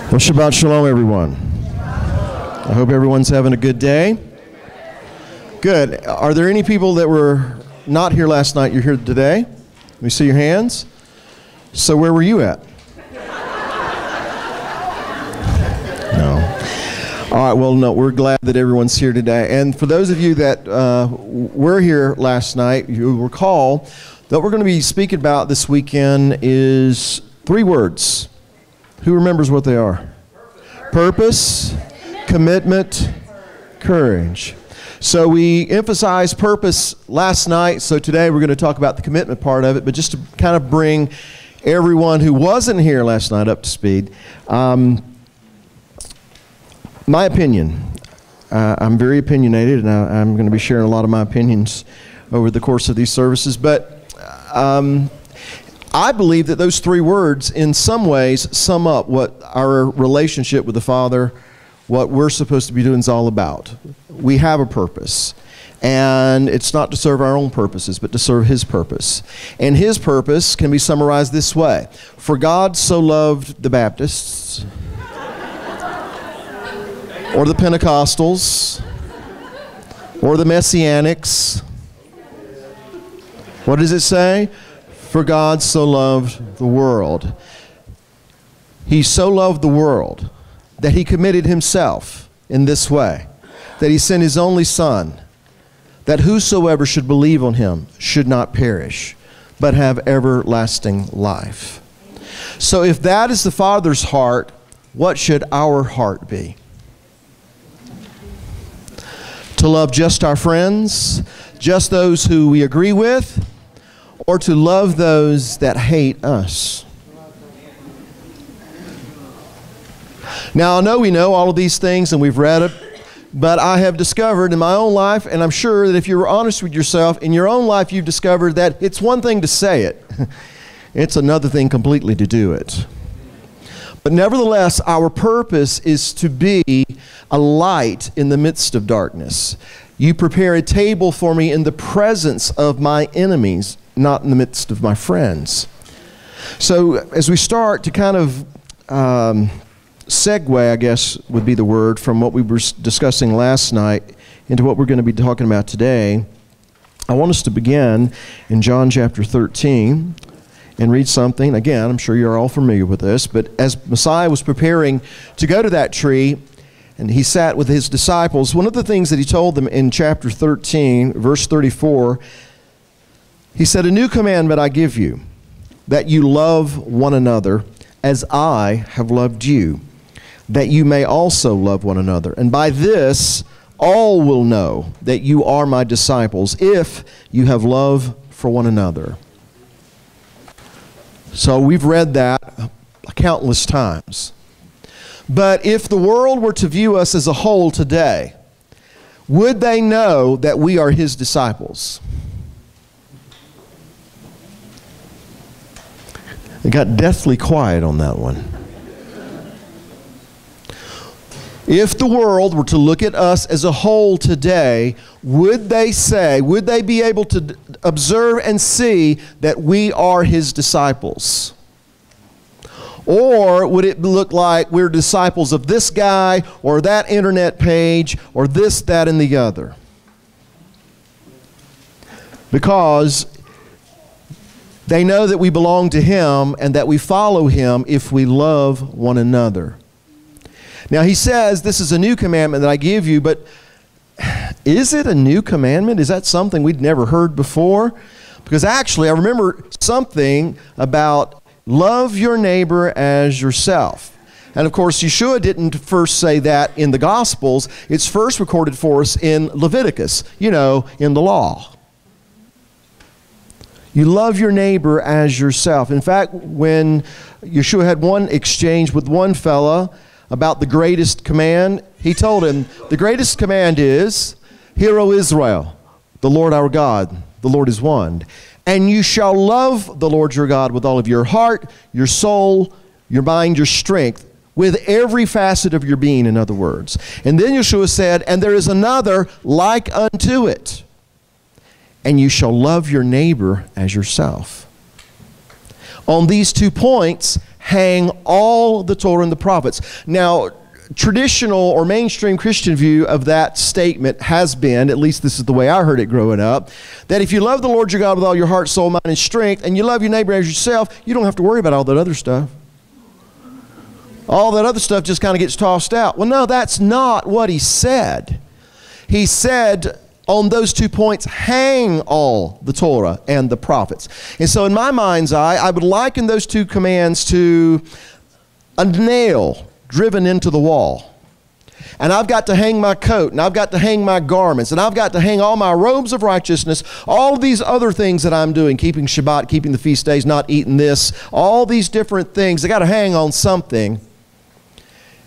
Well, Shabbat Shalom, everyone. I hope everyone's having a good day. Good. Are there any people that were not here last night? You're here today? Let me see your hands. So where were you at? No. All right, well, no, we're glad that everyone's here today. And for those of you that were here last night, you'll recall that we're going to be speaking about this weekend is 3 words. Who remembers what they are? Purpose, commitment, courage. So we emphasized purpose last night, so today we're going to talk about the commitment part of it, but just to kind of bring everyone who wasn't here last night up to speed. My opinion, I'm very opinionated, and I'm going to be sharing a lot of my opinions over the course of these services, but I believe that those 3 words in some ways sum up what our relationship with the Father, what we're supposed to be doing is all about. We have a purpose, and it's not to serve our own purposes, but to serve His purpose. And His purpose can be summarized this way: for God so loved the Baptists, or the Pentecostals, or the Messianics. What does it say? For God so loved the world. He so loved the world that He committed Himself in this way, that He sent His only Son, that whosoever should believe on Him should not perish, but have everlasting life. So if that is the Father's heart, what should our heart be? To love just our friends, just those who we agree with, or to love those that hate us? Now, I know we know all of these things and we've read it, but I have discovered in my own life, and I'm sure that if you're honest with yourself, in your own life you've discovered that it's one thing to say it. It's another thing completely to do it. But nevertheless, our purpose is to be a light in the midst of darkness. You prepare a table for me in the presence of my enemies, not in the midst of my friends. So as we start to kind of segue, I guess would be the word, from what we were discussing last night into what we're going to be talking about today, I want us to begin in John chapter 13 and read something. Again, I'm sure you're all familiar with this, but as Messiah was preparing to go to that tree, and He sat with His disciples, one of the things that He told them in chapter 13, verse 34, He said, "A new commandment I give you, that you love one another as I have loved you, that you may also love one another. And by this all will know that you are my disciples, if you have love for one another." So we've read that countless times. But if the world were to view us as a whole today, would they know that we are His disciples? It got deathly quiet on that one. If the world were to look at us as a whole today, would they be able to observe and see that we are His disciples? Or would it look like we're disciples of this guy or that internet page or this, that, and the other? Because they know that we belong to Him and that we follow Him if we love one another. Now He says, "This is a new commandment that I give you," but is it a new commandment? Is that something we'd never heard before? Because actually I remember something about love your neighbor as yourself. And of course, Yeshua didn't first say that in the Gospels. It's first recorded for us in Leviticus, in the law. You love your neighbor as yourself. In fact, when Yeshua had one exchange with one fella about the greatest command, He told him, the greatest command is, "Hear, O Israel, the Lord our God, the Lord is one. And you shall love the Lord your God with all of your heart, your soul, your mind, your strength, with every facet of your being," in other words. And then Yeshua said, "And there is another like unto it. And you shall love your neighbor as yourself." On these 2 points, hang all the Torah and the prophets. Now, traditional or mainstream Christian view of that statement has been, at least this is the way I heard it growing up, that if you love the Lord your God with all your heart, soul, mind, and strength, and you love your neighbor as yourself, you don't have to worry about all that other stuff. All that other stuff just kind of gets tossed out. Well, no, that's not what he said. He said on those 2 points, hang all the Torah and the prophets. And so in my mind's eye, I would liken those 2 commands to a nail driven into the wall. And I've got to hang my coat, and I've got to hang my garments, and I've got to hang all my robes of righteousness, all these other things that I'm doing, keeping Shabbat, keeping the feast days, not eating this, all these different things. I got to hang on something.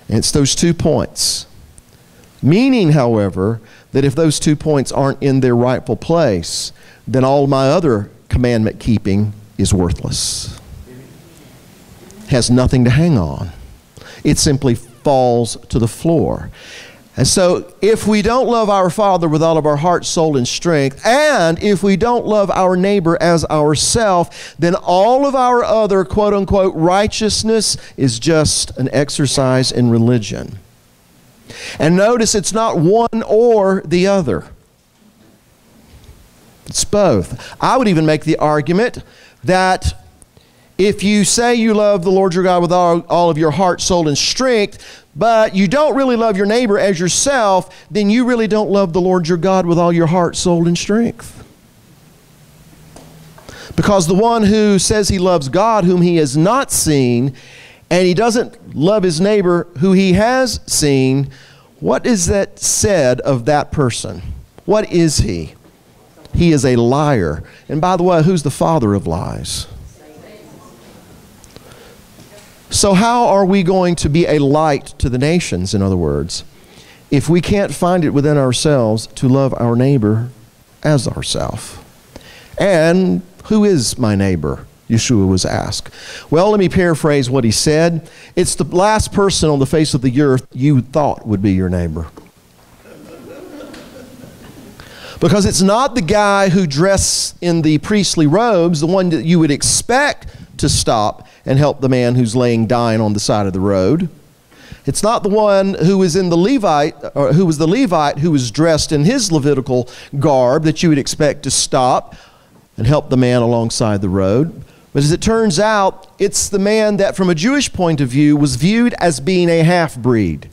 And it's those 2 points. Meaning, however, that if those 2 points aren't in their rightful place, then all my other commandment keeping is worthless. Has nothing to hang on. It simply falls to the floor. And so if we don't love our Father with all of our heart, soul, and strength, and if we don't love our neighbor as ourself, then all of our other quote-unquote righteousness is just an exercise in religion. And notice it's not one or the other. It's both. I would even make the argument that if you say you love the Lord your God with all of your heart, soul, and strength, but you don't really love your neighbor as yourself, then you really don't love the Lord your God with all your heart, soul, and strength. Because the one who says he loves God whom he has not seen, and he doesn't love his neighbor who he has seen, what is that said of that person? What is he? He is a liar. And by the way, who's the father of lies? So how are we going to be a light to the nations, in other words, if we can't find it within ourselves to love our neighbor as ourselves? And who is my neighbor? Yeshua was asked. Well, let me paraphrase what he said. It's the last person on the face of the earth you thought would be your neighbor. Because it's not the guy who dressed in the priestly robes, the one that you would expect to stop and help the man who's laying dying on the side of the road. It's not the one who was in the Levite, or who was the Levite who was dressed in his Levitical garb that you would expect to stop and help the man alongside the road. But as it turns out, it's the man that from a Jewish point of view was viewed as being a half-breed.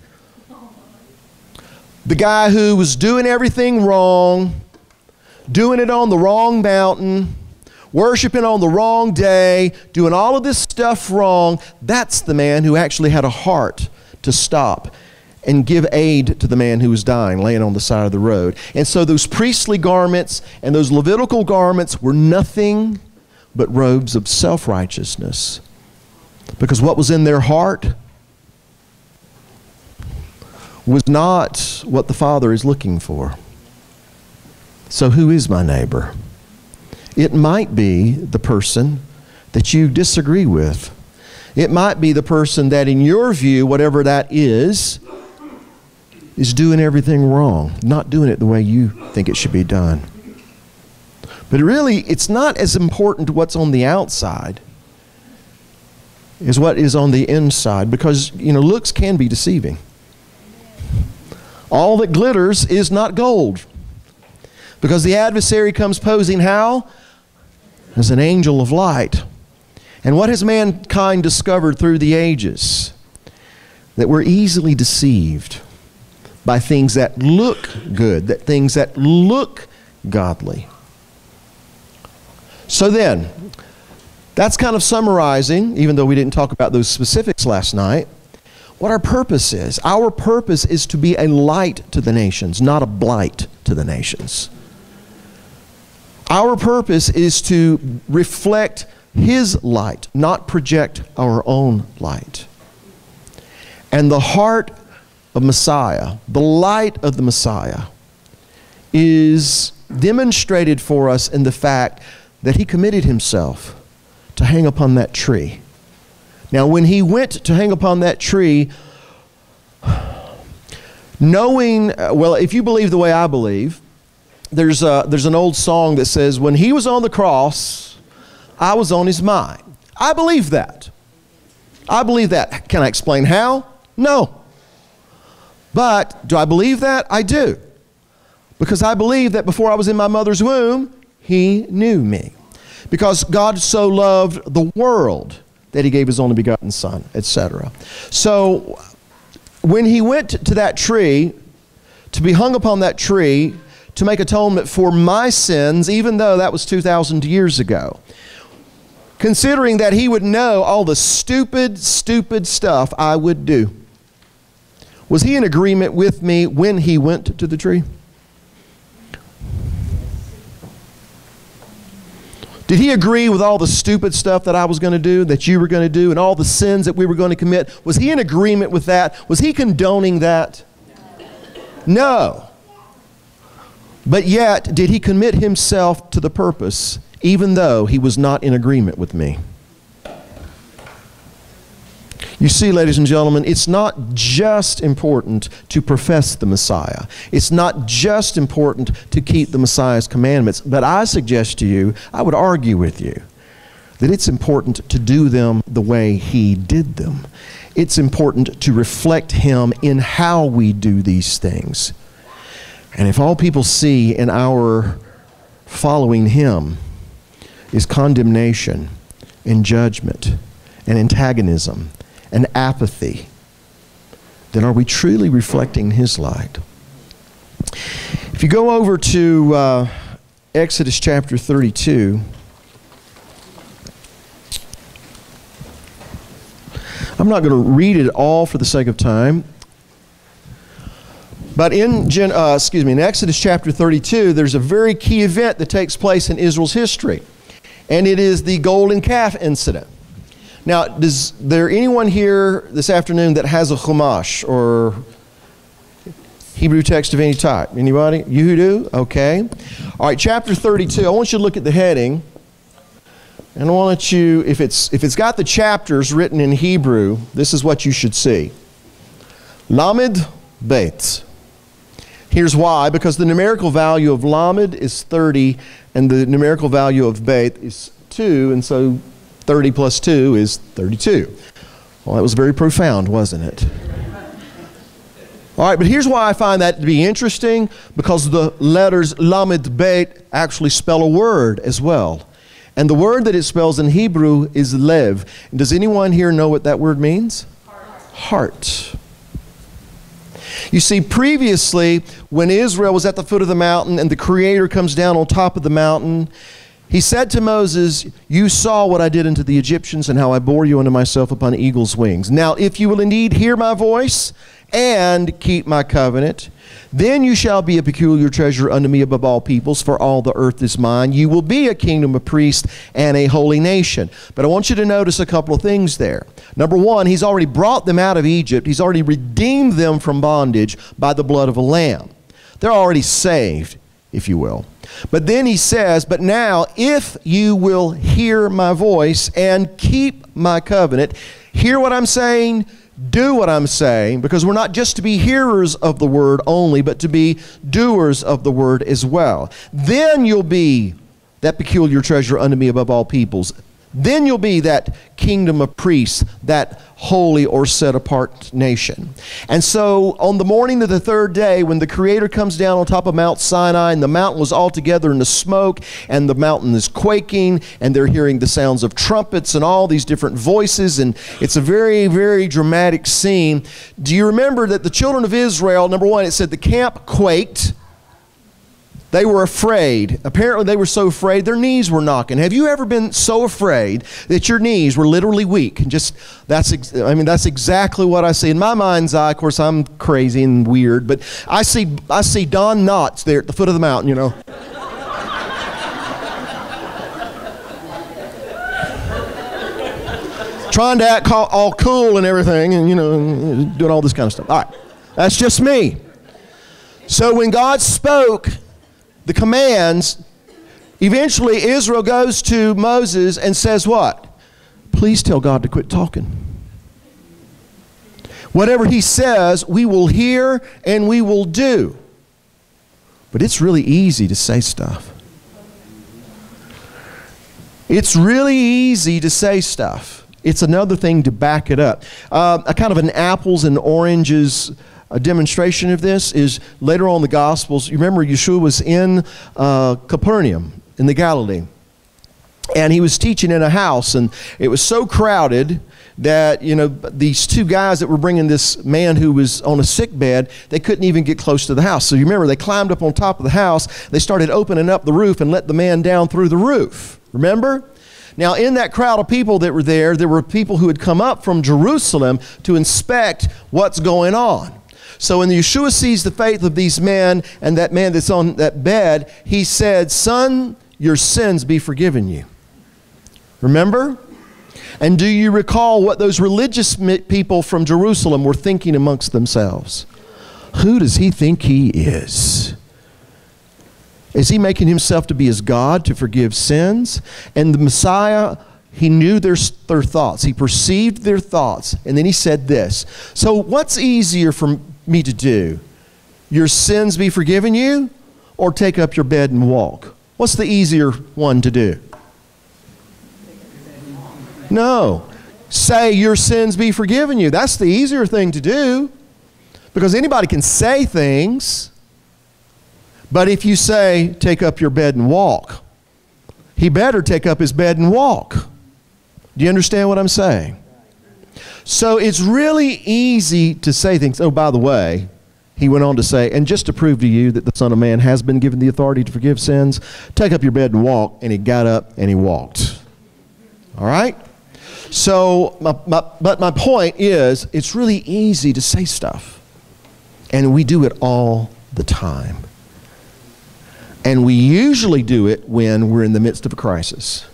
The guy who was doing everything wrong, doing it on the wrong mountain, worshiping on the wrong day, doing all of this stuff wrong, that's the man who actually had a heart to stop and give aid to the man who was dying, laying on the side of the road. And so those priestly garments and those Levitical garments were nothing but robes of self-righteousness. Because what was in their heart was not what the Father is looking for. So who is my neighbor? It might be the person that you disagree with. It might be the person that in your view, whatever that is doing everything wrong, not doing it the way you think it should be done. But really, it's not as important what's on the outside as what is on the inside, because, looks can be deceiving. All that glitters is not gold, because the adversary comes posing how? As an angel of light. And what has mankind discovered through the ages? That we're easily deceived by things that look good, that things that look godly. So then, that's kind of summarizing, even though we didn't talk about those specifics last night, what our purpose is. Our purpose is to be a light to the nations, not a blight to the nations. Our purpose is to reflect His light, not project our own light. And the heart of Messiah, the light of the Messiah, is demonstrated for us in the fact that He committed Himself to hang upon that tree. Now, when He went to hang upon that tree, knowing, well, if you believe the way I believe, there's an old song that says, when He was on the cross, I was on His mind. I believe that. I believe that. Can I explain how? No. But do I believe that? I do. Because I believe that before I was in my mother's womb, He knew me. Because God so loved the world that He gave His only begotten Son, etc. So when He went to that tree, to be hung upon that tree, to make atonement for my sins, even though that was 2,000 years ago, considering that He would know all the stupid stuff I would do, was He in agreement with me when He went to the tree? Did He agree with all the stupid stuff that I was going to do, that you were going to do, and all the sins that we were going to commit? Was He in agreement with that? Was He condoning that? No. But yet, did He commit Himself to the purpose, even though He was not in agreement with me? You see, ladies and gentlemen, it's not just important to profess the Messiah. It's not just important to keep the Messiah's commandments. But I suggest to you, I would argue with you, that it's important to do them the way He did them. It's important to reflect Him in how we do these things. And if all people see in our following Him is condemnation and judgment and antagonism and apathy, then are we truly reflecting His light? If you go over to Exodus chapter 32, I'm not going to read it all for the sake of time, but in Exodus chapter 32, there's a very key event that takes place in Israel's history, and it is the golden calf incident. Now, is there anyone here this afternoon that has a Chumash or Hebrew text of any type? Anybody? You who do? Okay. All right, chapter 32. I want you to look at the heading. And I want you, if it's got the chapters written in Hebrew, this is what you should see. Lamed Bet. Here's why. Because the numerical value of Lamed is 30, and the numerical value of Bet is 2, and so 30 plus 2 is 32. Well, that was very profound, wasn't it? All right, but here's why I find that to be interesting, because the letters Lamed Bet actually spell a word as well. And the word that it spells in Hebrew is lev. Does anyone here know what that word means? Heart. You see, previously, when Israel was at the foot of the mountain and the Creator comes down on top of the mountain, He said to Moses, "You saw what I did unto the Egyptians and how I bore you unto myself upon eagle's wings. Now, if you will indeed hear my voice and keep my covenant, then you shall be a peculiar treasure unto me above all peoples, for all the earth is mine. You will be a kingdom of priests and a holy nation." But I want you to notice a couple of things there. Number one, He's already brought them out of Egypt. He's already redeemed them from bondage by the blood of a lamb. They're already saved, if you will. But then He says, "But now, if you will hear my voice and keep my covenant," hear what I'm saying, do what I'm saying, because we're not just to be hearers of the word only, but to be doers of the word as well. "Then you'll be that peculiar treasure unto me above all peoples." Then you'll be that kingdom of priests, that holy or set-apart nation. And so on the morning of the third day, when the Creator comes down on top of Mount Sinai, and the mountain was all together in the smoke, and the mountain is quaking, and they're hearing the sounds of trumpets and all these different voices, and it's a very, very dramatic scene. Do you remember that the children of Israel, number one, it said the camp quaked. They were afraid. Apparently they were so afraid their knees were knocking. Have you ever been so afraid that your knees were literally weak? And that's exactly what I see. In my mind's eye, of course, I'm crazy and weird, but I see Don Knotts there at the foot of the mountain, you know. Trying to act all cool and everything, and, you know, doing all this kind of stuff. All right, that's just me. So when God spoke the commands, eventually Israel goes to Moses and says what? "Please tell God to quit talking. Whatever He says, we will hear and we will do." But it's really easy to say stuff. It's really easy to say stuff. it's another thing to back it up. A kind of an apples and oranges demonstration of this is later on in the Gospels. You remember Yeshua was in Capernaum in the Galilee. And he was teaching in a house, and it was so crowded that, these two guys that were bringing this man who was on a sick bed, they couldn't even get close to the house. So you remember, they climbed up on top of the house, they started opening up the roof and let the man down through the roof. Remember? Now, in that crowd of people that were there were people who had come up from Jerusalem to inspect what's going on. So when Yeshua sees the faith of these men and that man that's on that bed, he said, "Son, your sins be forgiven you." Remember? And do you recall what those religious people from Jerusalem were thinking amongst themselves? Who does he think he is? Is he making himself to be as God to forgive sins? And the Messiah, he knew their thoughts. He perceived their thoughts. And then he said this. So what's easier for me to do? Your sins be forgiven you, or take up your bed and walk? What's the easier one to do? No. Say, your sins be forgiven you. That's the easier thing to do, because anybody can say things. But if you say, take up your bed and walk, he better take up his bed and walk. Do you understand what I'm saying? So it's really easy to say things. Oh, by the way, he went on to say, and just to prove to you that the Son of Man has been given the authority to forgive sins, take up your bed and walk. And he got up and he walked. All right? So, but my point is, it's really easy to say stuff. And we do it all the time. And we usually do it when we're in the midst of a crisis.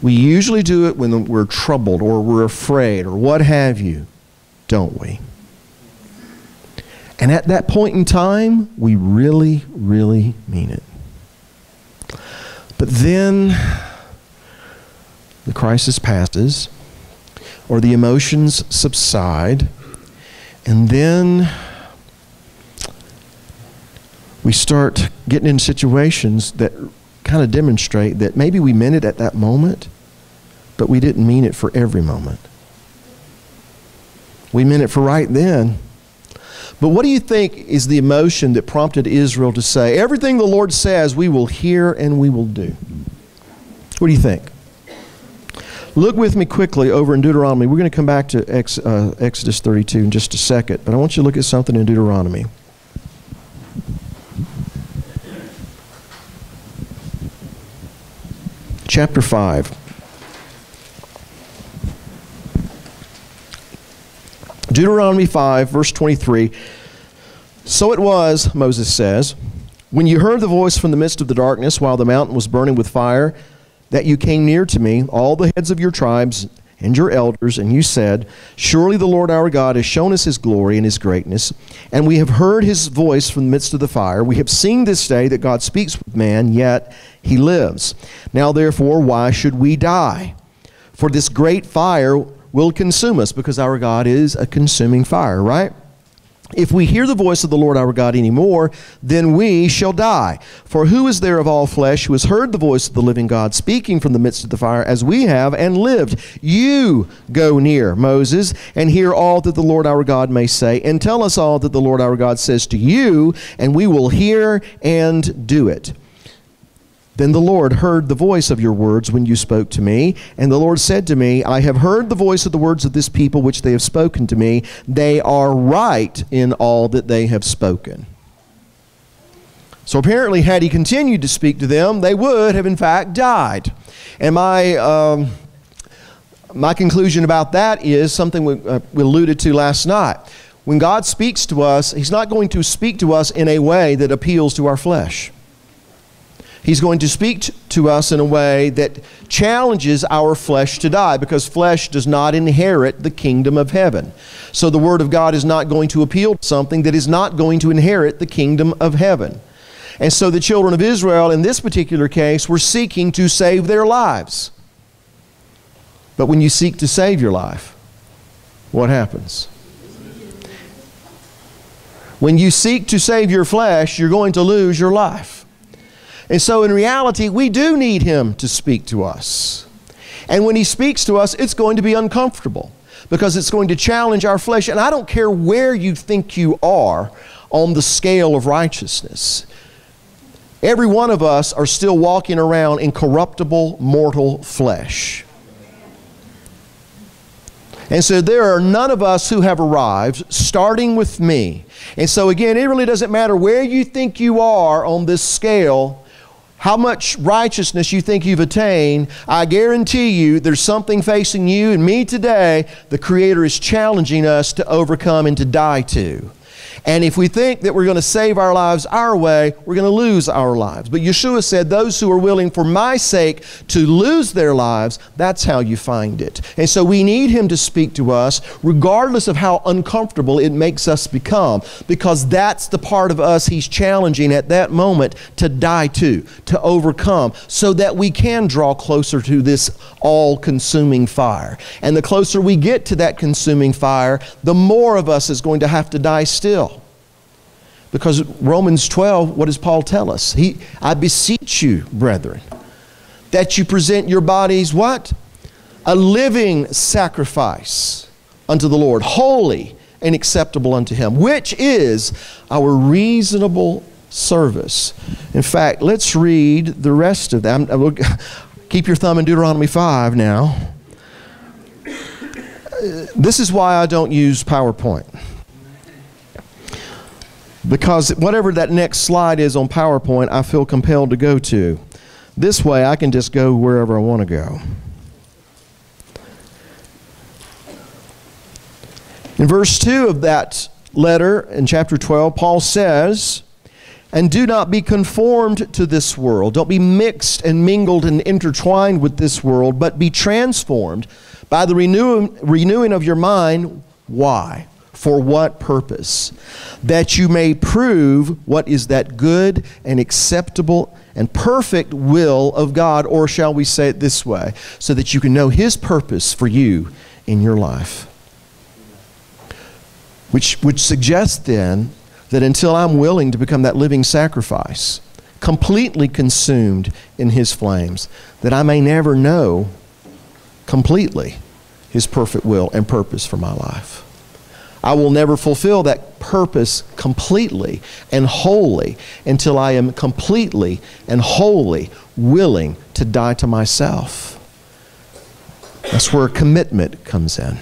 We usually do it when we're troubled or we're afraid or what have you, don't we? And at that point in time, we really, really mean it. But then the crisis passes, or the emotions subside, and then we start getting in situations that kind of demonstrate that maybe we meant it at that moment, but we didn't mean it for every moment. We meant it for right then. But what do you think is the emotion that prompted Israel to say, everything the Lord says we will hear and we will do? What do you think? Look with me quickly over in Deuteronomy. We're going to come back to Exodus 32 in just a second, but I want you to look at something in Deuteronomy. Chapter 5. Deuteronomy 5, verse 23. So it was, Moses says, when you heard the voice from the midst of the darkness while the mountain was burning with fire, that you came near to me, all the heads of your tribes and your elders, and you said, surely the Lord our God has shown us his glory and his greatness, and we have heard his voice from the midst of the fire. We have seen this day that God speaks with man, yet he lives. Now therefore, why should we die? For this great fire will consume us, because our God is a consuming fire, right? If we hear the voice of the Lord our God anymore, then we shall die. For who is there of all flesh who has heard the voice of the living God speaking from the midst of the fire as we have and lived? You go near, Moses, and hear all that the Lord our God may say, and tell us all that the Lord our God says to you, and we will hear and do it. Then the Lord heard the voice of your words when you spoke to me. And the Lord said to me, I have heard the voice of the words of this people which they have spoken to me. They are right in all that they have spoken. So apparently, had he continued to speak to them, they would have in fact died. And my conclusion about that is something we alluded to last night. When God speaks to us, he's not going to speak to us in a way that appeals to our flesh. He's going to speak to us in a way that challenges our flesh to die, because flesh does not inherit the kingdom of heaven. So the Word of God is not going to appeal to something that is not going to inherit the kingdom of heaven. And so the children of Israel, in this particular case, were seeking to save their lives. But when you seek to save your life, what happens? When you seek to save your flesh, you're going to lose your life. And so in reality, we do need him to speak to us. And when He speaks to us, it's going to be uncomfortable because it's going to challenge our flesh. And I don't care where you think you are on the scale of righteousness. Every one of us are still walking around in corruptible, mortal flesh. And so there are none of us who have arrived, starting with me. And so again, it really doesn't matter where you think you are on this scale, how much righteousness you think you've attained. I guarantee you there's something facing you and me today the Creator is challenging us to overcome and to die to. And if we think that we're going to save our lives our way, we're going to lose our lives. But Yeshua said, those who are willing for my sake to lose their lives, that's how you find it. And so we need Him to speak to us, regardless of how uncomfortable it makes us become, because that's the part of us He's challenging at that moment to die to overcome, so that we can draw closer to this all-consuming fire. And the closer we get to that consuming fire, the more of us is going to have to die still. Because Romans 12, what does Paul tell us? I beseech you, brethren, that you present your bodies, what? A living sacrifice unto the Lord, holy and acceptable unto Him, which is our reasonable service. In fact, let's read the rest of that. Keep your thumb in Deuteronomy 5 now. This is why I don't use PowerPoint. Because whatever that next slide is on PowerPoint, I feel compelled to go to. This way, I can just go wherever I want to go. In verse 2 of that letter, in chapter 12, Paul says, and do not be conformed to this world. Don't be mixed and mingled and intertwined with this world, but be transformed by the renewing of your mind. Why? For what purpose? That you may prove what is that good and acceptable and perfect will of God, or shall we say it this way, so that you can know His purpose for you in your life. Which suggests then that until I'm willing to become that living sacrifice, completely consumed in His flames, that I may never know completely His perfect will and purpose for my life. I will never fulfill that purpose completely and wholly until I am completely and wholly willing to die to myself. That's where commitment comes in.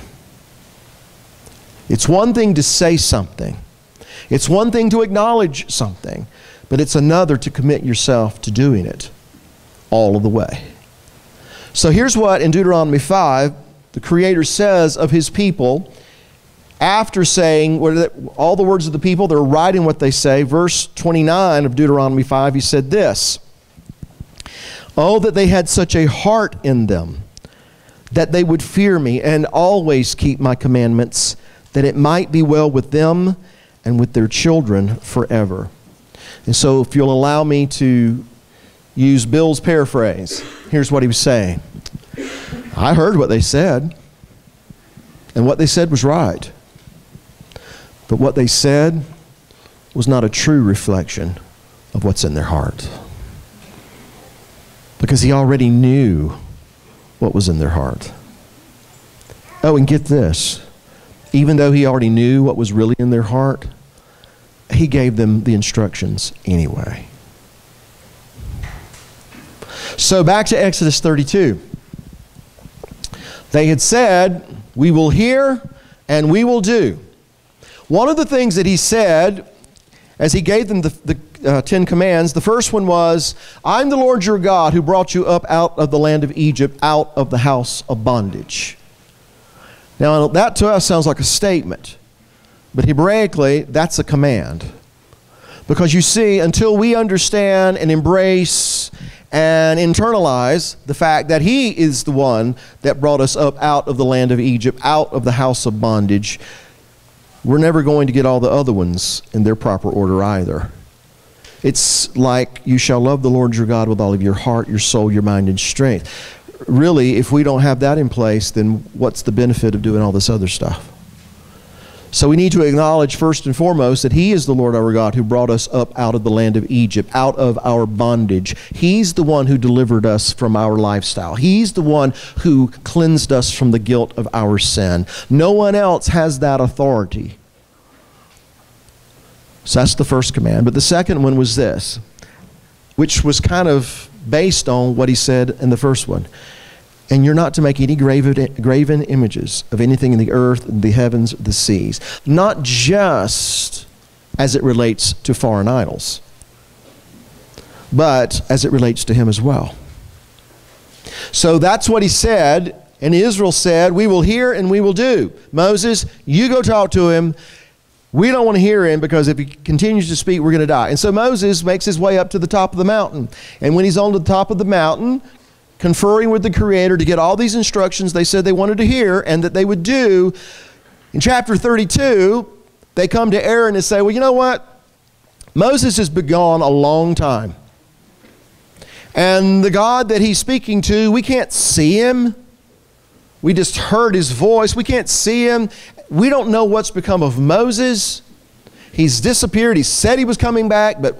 It's one thing to say something. It's one thing to acknowledge something, but it's another to commit yourself to doing it all of the way. So here's what in Deuteronomy 5 the Creator says of His people. After saying all the words of the people, they're writing what they say. Verse 29 of Deuteronomy 5, He said this, oh, that they had such a heart in them, that they would fear me and always keep my commandments, that it might be well with them and with their children forever. And so if you'll allow me to use Bill's paraphrase, here's what he was saying. I heard what they said, and what they said was right. But what they said was not a true reflection of what's in their heart. Because He already knew what was in their heart. Oh, and get this. Even though He already knew what was really in their heart, He gave them the instructions anyway. So back to Exodus 32. They had said, we will hear and we will do. One of the things that He said as He gave them the 10 commands, the first one was, I'm the Lord your God who brought you up out of the land of Egypt, out of the house of bondage. Now that to us sounds like a statement, but Hebraically that's a command. Because you see, until we understand and embrace and internalize the fact that He is the one that brought us up out of the land of Egypt, out of the house of bondage, we're never going to get all the other ones in their proper order either. It's like, you shall love the Lord your God with all of your heart, your soul, your mind, and strength. Really, if we don't have that in place, then what's the benefit of doing all this other stuff? So we need to acknowledge first and foremost that He is the Lord our God who brought us up out of the land of Egypt, out of our bondage. He's the one who delivered us from our lifestyle. He's the one who cleansed us from the guilt of our sin. No one else has that authority. So that's the first command. But the second one was this, which was kind of based on what He said in the first one. And you're not to make any graven images of anything in the earth, the heavens, the seas. Not just as it relates to foreign idols, but as it relates to Him as well. So that's what He said, and Israel said, we will hear and we will do. Moses, you go talk to him. We don't want to hear him because if he continues to speak, we're going to die. And so Moses makes his way up to the top of the mountain. And when he's on the top of the mountain, conferring with the Creator to get all these instructions they said they wanted to hear and that they would do. In chapter 32, they come to Aaron and say, well, you know what? Moses has been gone a long time. And the God that he's speaking to, we can't see him. We just heard his voice. We can't see him. We don't know what's become of Moses. He's disappeared. He said he was coming back, but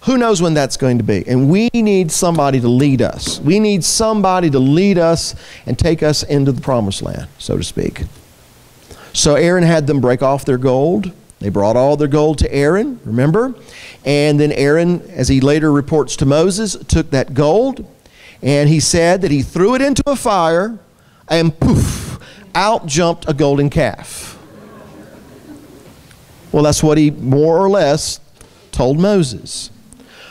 who knows when that's going to be? And we need somebody to lead us. We need somebody to lead us and take us into the promised land, so to speak. So Aaron had them break off their gold. They brought all their gold to Aaron, remember? And then Aaron, as he later reports to Moses, took that gold and he said that he threw it into a fire and poof, out jumped a golden calf. Well, that's what he more or less told Moses.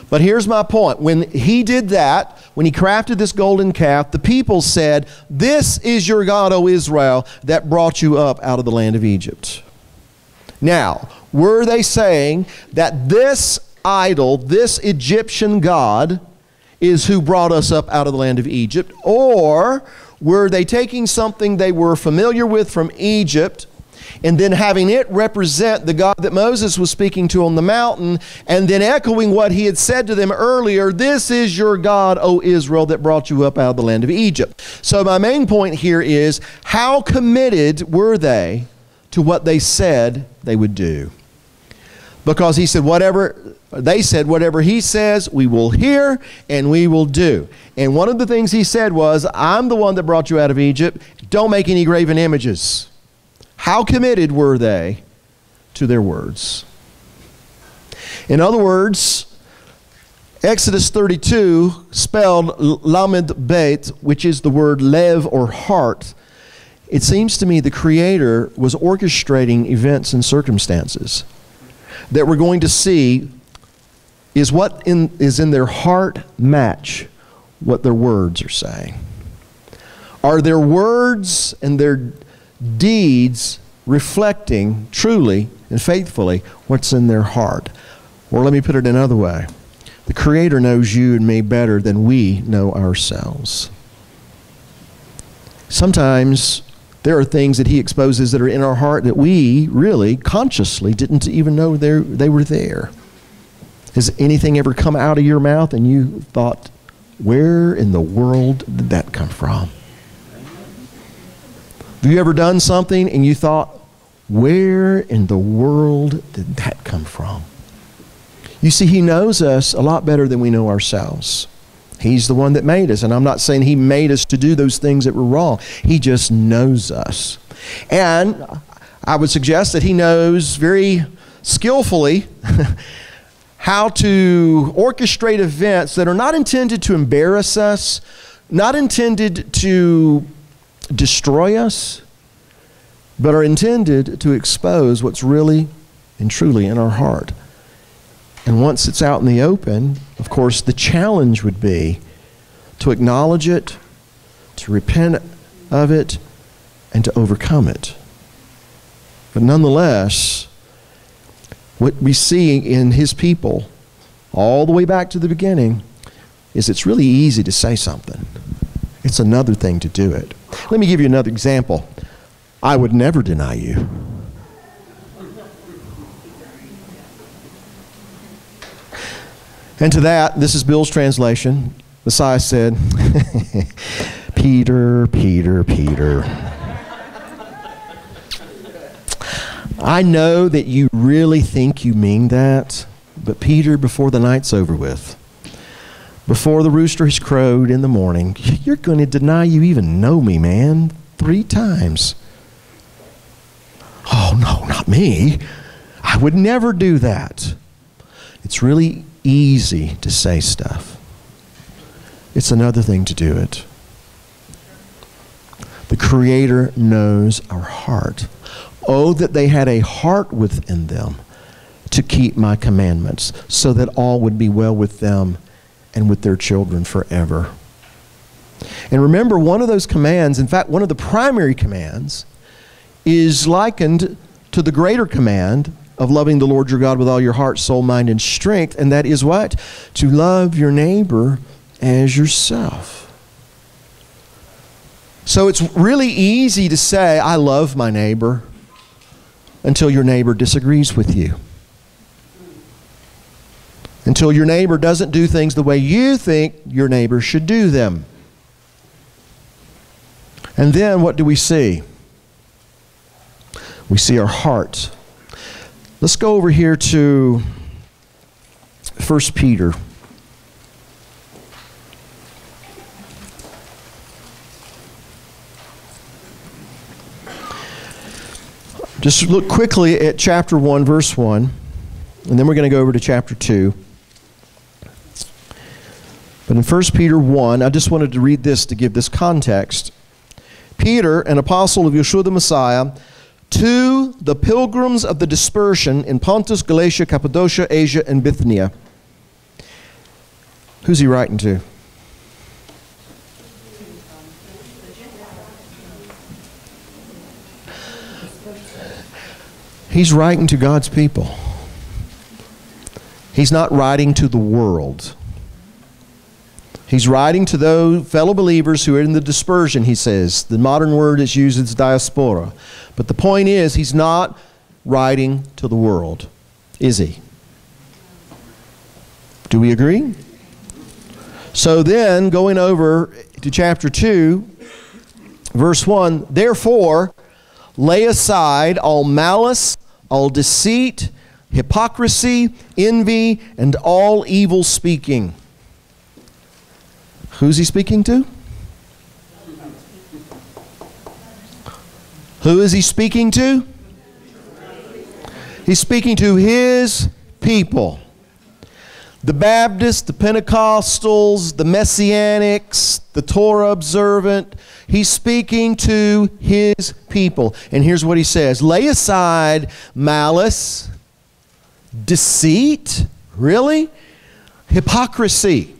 But here's my point. When he did that, when he crafted this golden calf, the people said, this is your God, O Israel, that brought you up out of the land of Egypt. Now, were they saying that this idol, this Egyptian God, is who brought us up out of the land of Egypt? Or were they taking something they were familiar with from Egypt and then having it represent the God that Moses was speaking to on the mountain, and then echoing what he had said to them earlier, this is your God, O Israel, that brought you up out of the land of Egypt. So my main point here is, how committed were they to what they said they would do? Because he said, they said, whatever he says, we will hear and we will do. And one of the things he said was, I'm the one that brought you out of Egypt. Don't make any graven images. How committed were they to their words? In other words, Exodus 32, spelled Lamed Bet, which is the word lev or heart, it seems to me the Creator was orchestrating events and circumstances that we're going to see is what is in their heart match what their words are saying. Are their words and their deeds reflecting truly and faithfully what's in their heart? Or let me put it another way. The Creator knows you and me better than we know ourselves. Sometimes there are things that He exposes that are in our heart that we really consciously didn't even know they were there. Has anything ever come out of your mouth and you thought, where in the world did that come from? Have you ever done something and you thought, where in the world did that come from? You see, He knows us a lot better than we know ourselves. He's the one that made us, and I'm not saying He made us to do those things that were wrong. He just knows us. And I would suggest that He knows very skillfully how to orchestrate events that are not intended to embarrass us, not intended to destroy us, but are intended to expose what's really and truly in our heart. And once it's out in the open, of course, the challenge would be to acknowledge it, to repent of it, and to overcome it. But nonetheless, what we see in His people, all the way back to the beginning, is it's really easy to say something. It's another thing to do it. Let me give you another example. I would never deny you. And to that, this is Bill's translation. Messiah said, Peter, Peter, Peter. I know that you really think you mean that, but Peter, before the night's over with, before the rooster has crowed in the morning, you're going to deny you even know me, man, 3 times. Oh, no, not me. I would never do that. It's really easy to say stuff. It's another thing to do it. The Creator knows our heart. Oh, that they had a heart within them to keep my commandments, so that all would be well with them and with their children forever. And remember, one of those commands, in fact, one of the primary commands, is likened to the greater command of loving the Lord your God with all your heart, soul, mind, and strength. And that is what? To love your neighbor as yourself. So it's really easy to say, I love my neighbor, until your neighbor disagrees with you. Until your neighbor doesn't do things the way you think your neighbor should do them. And then what do we see? We see our heart. Let's go over here to 1 Peter. Just look quickly at chapter 1, verse 1, and then we're going to go over to chapter 2. But in 1 Peter 1, I just wanted to read this to give this context. Peter, an apostle of Yeshua the Messiah, to the pilgrims of the dispersion in Pontus, Galatia, Cappadocia, Asia, and Bithynia. Who's he writing to? He's writing to God's people. He's not writing to the world. He's writing to those fellow believers who are in the dispersion, he says. The modern word is used as diaspora. But the point is, he's not writing to the world, is he? Do we agree? So then, going over to chapter 2, verse 1, therefore, lay aside all malice, all deceit, hypocrisy, envy, and all evil speaking. Who's he speaking to? Who is he speaking to? He's speaking to his people. The Baptists, the Pentecostals, the Messianics, the Torah observant. He's speaking to his people. And here's what he says. Lay aside malice, deceit, really? Hypocrisy,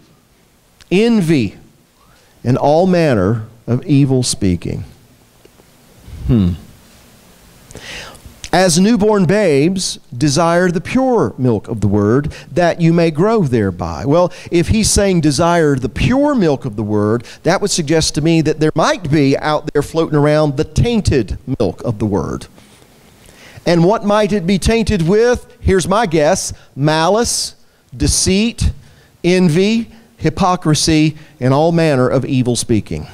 envy, and all manner of evil speaking. As newborn babes, desire the pure milk of the word, that you may grow thereby. Well, if he's saying desire the pure milk of the word, that would suggest to me that there might be out there floating around the tainted milk of the word. And what might it be tainted with? Here's my guess: malice, deceit, envy, hypocrisy, and all manner of evil speaking.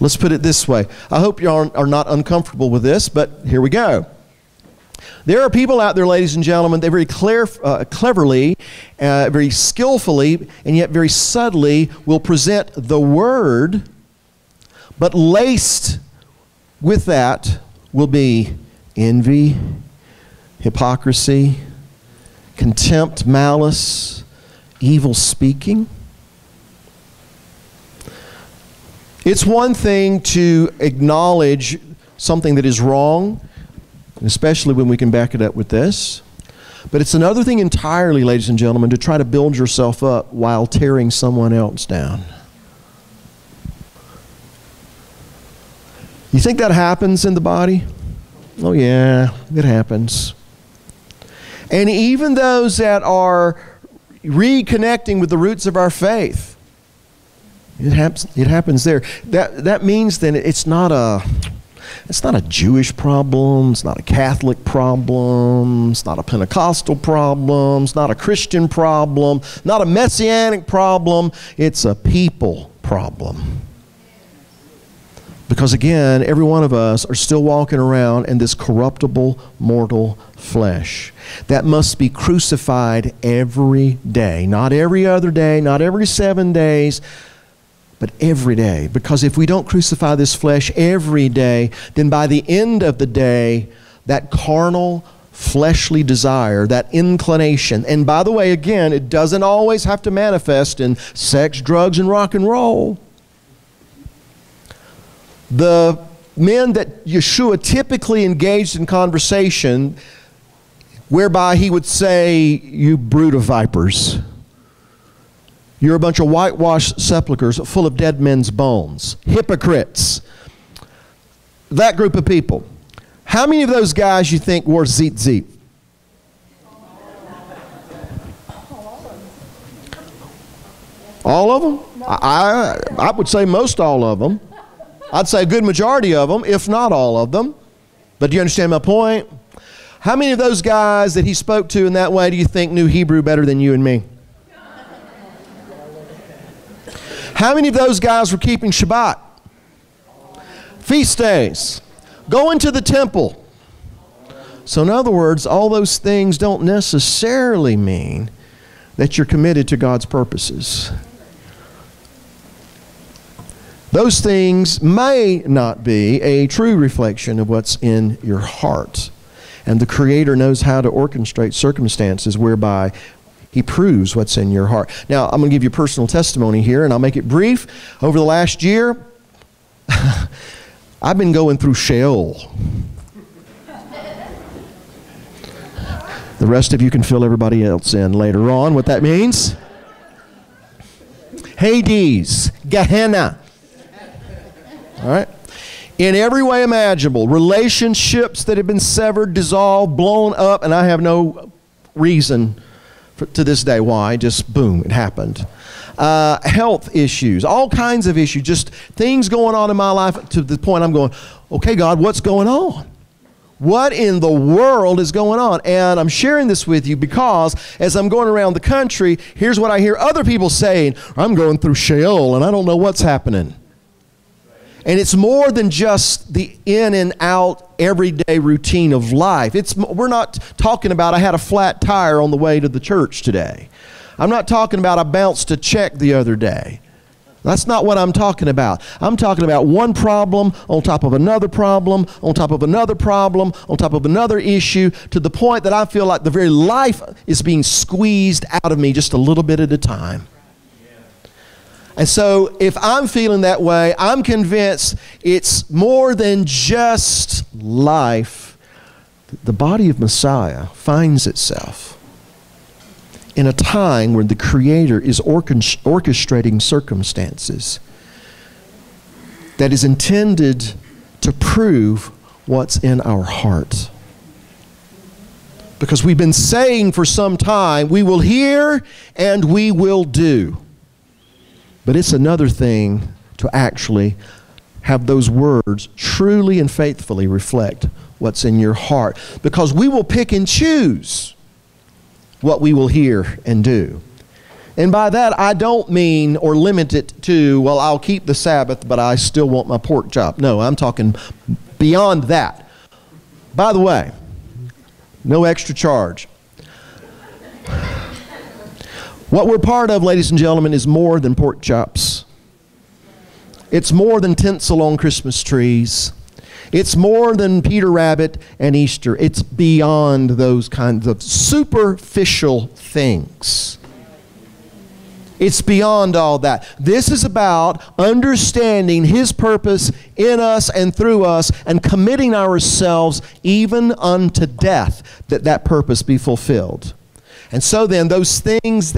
Let's put it this way. I hope you are not uncomfortable with this, but here we go. There are people out there, ladies and gentlemen, they very cleverly, very skillfully, and yet very subtly will present the word, but laced with that will be envy, hypocrisy, contempt, malice, evil speaking. It's one thing to acknowledge something that is wrong, especially when we can back it up with this. But it's another thing entirely, ladies and gentlemen, to try to build yourself up while tearing someone else down. You think that happens in the body? Oh yeah, it happens. And even those that are reconnecting with the roots of our faith, it happens there. That means then it's not a Jewish problem, it's not a Catholic problem, it's not a Pentecostal problem, it's not a Christian problem, not a Messianic problem, it's a people problem. Because again, every one of us are still walking around in this corruptible, mortal flesh that must be crucified every day. Not every other day, not every 7 days, but every day. Because if we don't crucify this flesh every day, then by the end of the day, that carnal, fleshly desire, that inclination, and by the way, again, it doesn't always have to manifest in sex, drugs, and rock and roll. The men that Yeshua typically engaged in conversation whereby he would say, "You brood of vipers. You're a bunch of whitewashed sepulchres full of dead men's bones. Hypocrites." That group of people. How many of those guys you think wore tzitzit? All of them? I would say most all of them. I'd say a good majority of them, if not all of them. But do you understand my point? How many of those guys that he spoke to in that way do you think knew Hebrew better than you and me? How many of those guys were keeping Shabbat? Feast days. Going to the temple. So in other words, all those things don't necessarily mean that you're committed to God's purposes. Those things may not be a true reflection of what's in your heart. And the Creator knows how to orchestrate circumstances whereby He proves what's in your heart. Now, I'm going to give you personal testimony here, and I'll make it brief. Over the last year, I've been going through Sheol. The rest of you can fill everybody else in later on what that means. Hades, Gehenna. All right? In every way imaginable, relationships that have been severed, dissolved, blown up, and I have no reason to this day why. Just boom, it happened. Health issues, all kinds of issues, just things going on in my life to the point I'm going, okay, God, what's going on? What in the world is going on? And I'm sharing this with you because as I'm going around the country, here's what I hear other people saying, I'm going through Sheol and I don't know what's happening. And it's more than just the in and out everyday routine of life. We're not talking about I had a flat tire on the way to the church today. I'm not talking about I bounced a check the other day. That's not what I'm talking about. I'm talking about one problem on top of another problem, on top of another problem, on top of another issue, to the point that I feel like the very life is being squeezed out of me just a little bit at a time. And so if I'm feeling that way, I'm convinced it's more than just life. The body of Messiah finds itself in a time where the Creator is orchestrating circumstances that is intended to prove what's in our heart. Because we've been saying for some time, we will hear and we will do. But it's another thing to actually have those words truly and faithfully reflect what's in your heart. Because we will pick and choose what we will hear and do. And by that, I don't mean or limit it to, well, I'll keep the Sabbath, but I still want my pork chop. No, I'm talking beyond that. By the way, no extra charge. What we're part of, ladies and gentlemen, is more than pork chops. It's more than tinsel on Christmas trees. It's more than Peter Rabbit and Easter. It's beyond those kinds of superficial things. It's beyond all that. This is about understanding His purpose in us and through us and committing ourselves even unto death that that purpose be fulfilled. And so then those things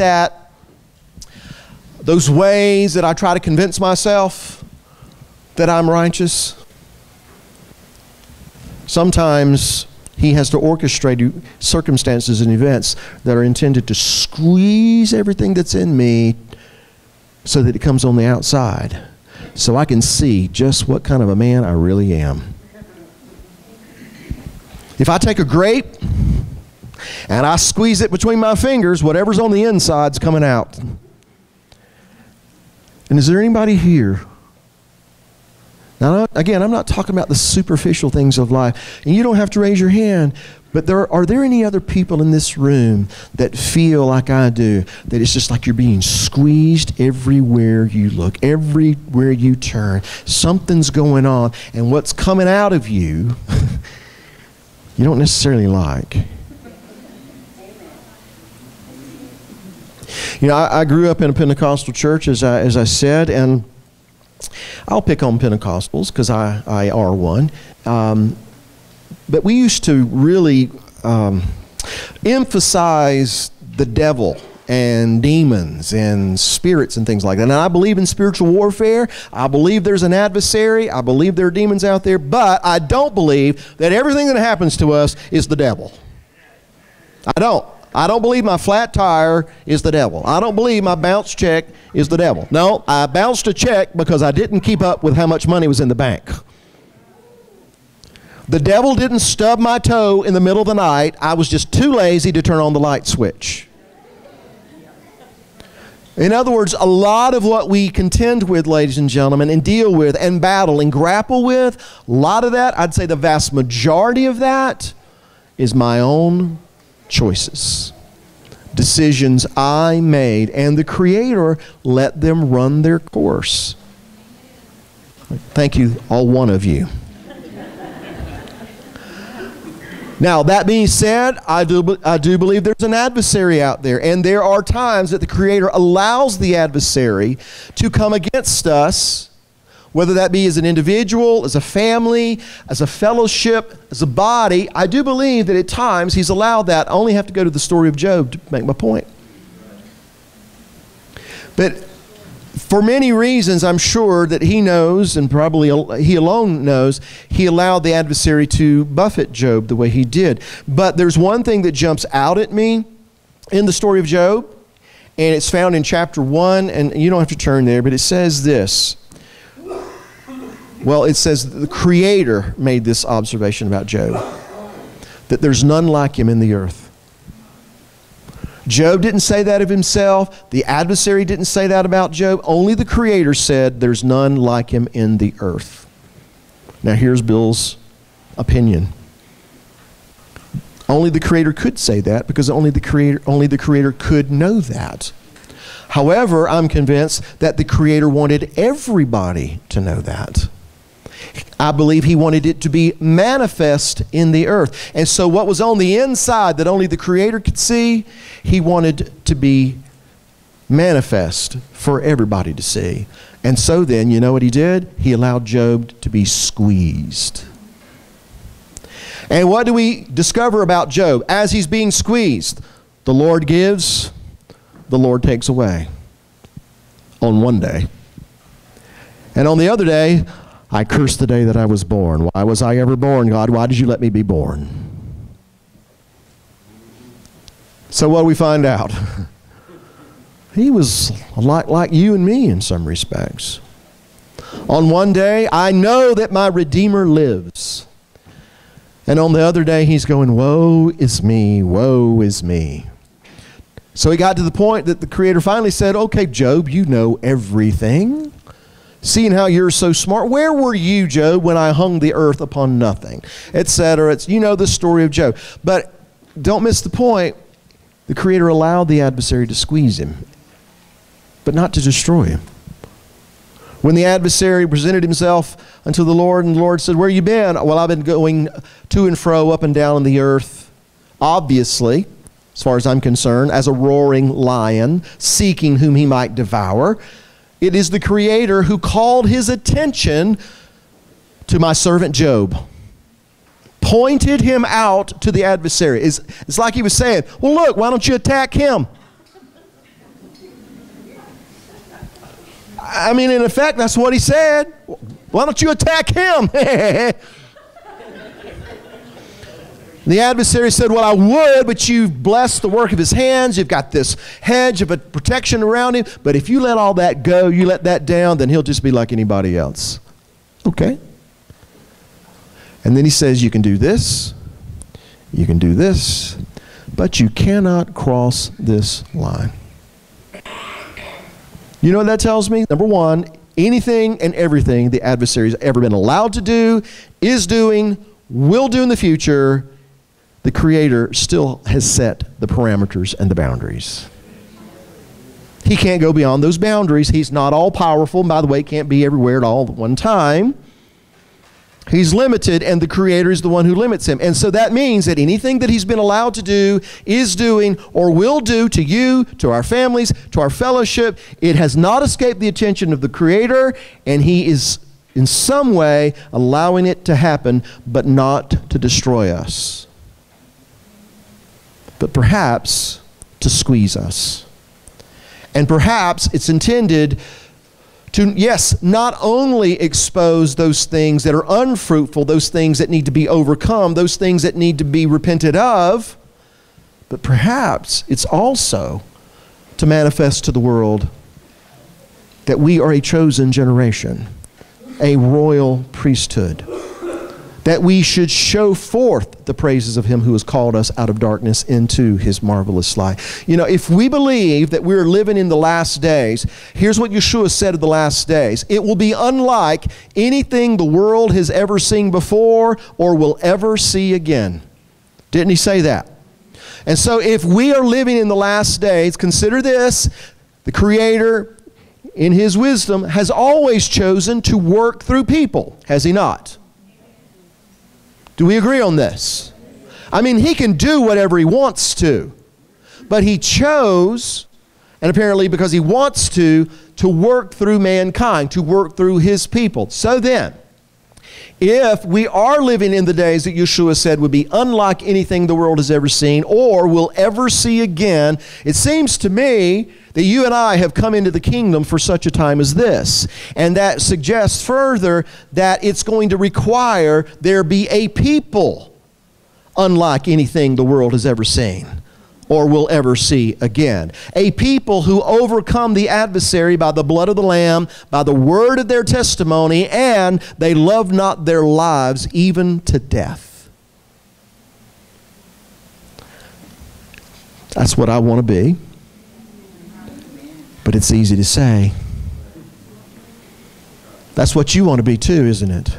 those ways that I try to convince myself that I'm righteous, sometimes He has to orchestrate circumstances and events that are intended to squeeze everything that's in me so that it comes on the outside, so I can see just what kind of a man I really am. If I take a grape and I squeeze it between my fingers, whatever's on the inside's coming out. And is there anybody here Now, again, I'm not talking about the superficial things of life. And you don't have to raise your hand. But are there any other people in this room that feel like I do, that it's just like you're being squeezed everywhere you look, everywhere you turn? Something's going on, and what's coming out of you, you don't necessarily like. You know, I grew up in a Pentecostal church, as I said, and I'll pick on Pentecostals because I are one. But we used to really emphasize the devil and demons and spirits and things like that. And I believe in spiritual warfare. I believe there's an adversary. I believe there are demons out there. But I don't believe that everything that happens to us is the devil. I don't. I don't believe my flat tire is the devil. I don't believe my bounce check is the devil. No, I bounced a check because I didn't keep up with how much money was in the bank. The devil didn't stub my toe in the middle of the night. I was just too lazy to turn on the light switch. In other words, a lot of what we contend with, ladies and gentlemen, and deal with and battle and grapple with, a lot of that, I'd say the vast majority of that, is my own choices. Decisions I made, and the Creator let them run their course. Thank you, all one of you. Now, that being said, I do believe there's an adversary out there, and there are times that the Creator allows the adversary to come against us, whether that be as an individual, as a family, as a fellowship, as a body. I do believe that at times He's allowed that. I only have to go to the story of Job to make my point. But for many reasons, I'm sure that He knows, and probably He alone knows, He allowed the adversary to buffet Job the way he did. But there's one thing that jumps out at me in the story of Job, and it's found in chapter 1, and you don't have to turn there, but it says this. Well, it says the Creator made this observation about Job, that there's none like him in the earth. Job didn't say that of himself. The adversary didn't say that about Job. Only the Creator said there's none like him in the earth. Now here's Bill's opinion. Only the Creator could say that because only the Creator could know that. However, I'm convinced that the Creator wanted everybody to know that. I believe He wanted it to be manifest in the earth. And so what was on the inside that only the Creator could see, He wanted to be manifest for everybody to see. And so then, you know what He did? He allowed Job to be squeezed. And what do we discover about Job? As he's being squeezed, the Lord gives, the Lord takes away. On one day. And on the other day, I curse the day that I was born. Why was I ever born, God? Why did you let me be born? So what do we find out? He was a lot like you and me in some respects. On one day, I know that my Redeemer lives. And on the other day, he's going, woe is me, woe is me. So he got to the point that the Creator finally said, okay, Job, you know everything. Seeing how you're so smart, where were you, Job, when I hung the earth upon nothing, etc.? You know the story of Job. But don't miss the point. The Creator allowed the adversary to squeeze him, but not to destroy him. When the adversary presented himself unto the Lord, and the Lord said, where you been? Well, I've been going to and fro, up and down in the earth, obviously, as far as I'm concerned, as a roaring lion, seeking whom he might devour. It is the Creator who called his attention to my servant Job. Pointed him out to the adversary. It's like he was saying, well, look, why don't you attack him? I mean, in effect, that's what he said. Why don't you attack him? The adversary said, well, I would, but you've blessed the work of his hands. You've got this hedge of a protection around him. But if you let all that go, you let that down, then he'll just be like anybody else. Okay. And then he says, you can do this, but you cannot cross this line. You know what that tells me? Number one, anything and everything the adversary has ever been allowed to do, is doing, will do in the future, the Creator still has set the parameters and the boundaries. He can't go beyond those boundaries. He's not all powerful. And by the way, can't be everywhere at all at one time. He's limited, and the Creator is the one who limits him. And so that means that anything that he's been allowed to do, is doing, or will do to you, to our families, to our fellowship, it has not escaped the attention of the Creator, and he is in some way allowing it to happen, but not to destroy us, but perhaps to squeeze us. And perhaps it's intended to, yes, not only expose those things that are unfruitful, those things that need to be overcome, those things that need to be repented of, but perhaps it's also to manifest to the world that we are a chosen generation, a royal priesthood, that we should show forth the praises of Him who has called us out of darkness into His marvelous light. You know, if we believe that we're living in the last days, here's what Yeshua said of the last days. It will be unlike anything the world has ever seen before or will ever see again. Didn't He say that? And so if we are living in the last days, consider this: the Creator, in His wisdom, has always chosen to work through people, has He not? Do we agree on this? I mean, He can do whatever He wants to, but He chose, and apparently because He wants to work through mankind, to work through His people. So then, if we are living in the days that Yeshua said would be unlike anything the world has ever seen or will ever see again, it seems to me that you and I have come into the kingdom for such a time as this. And that suggests further that it's going to require there be a people unlike anything the world has ever seen or will ever see again. A people who overcome the adversary by the blood of the Lamb, by the word of their testimony, and they love not their lives even to death. That's what I want to be. But it's easy to say. That's what you want to be too, isn't it?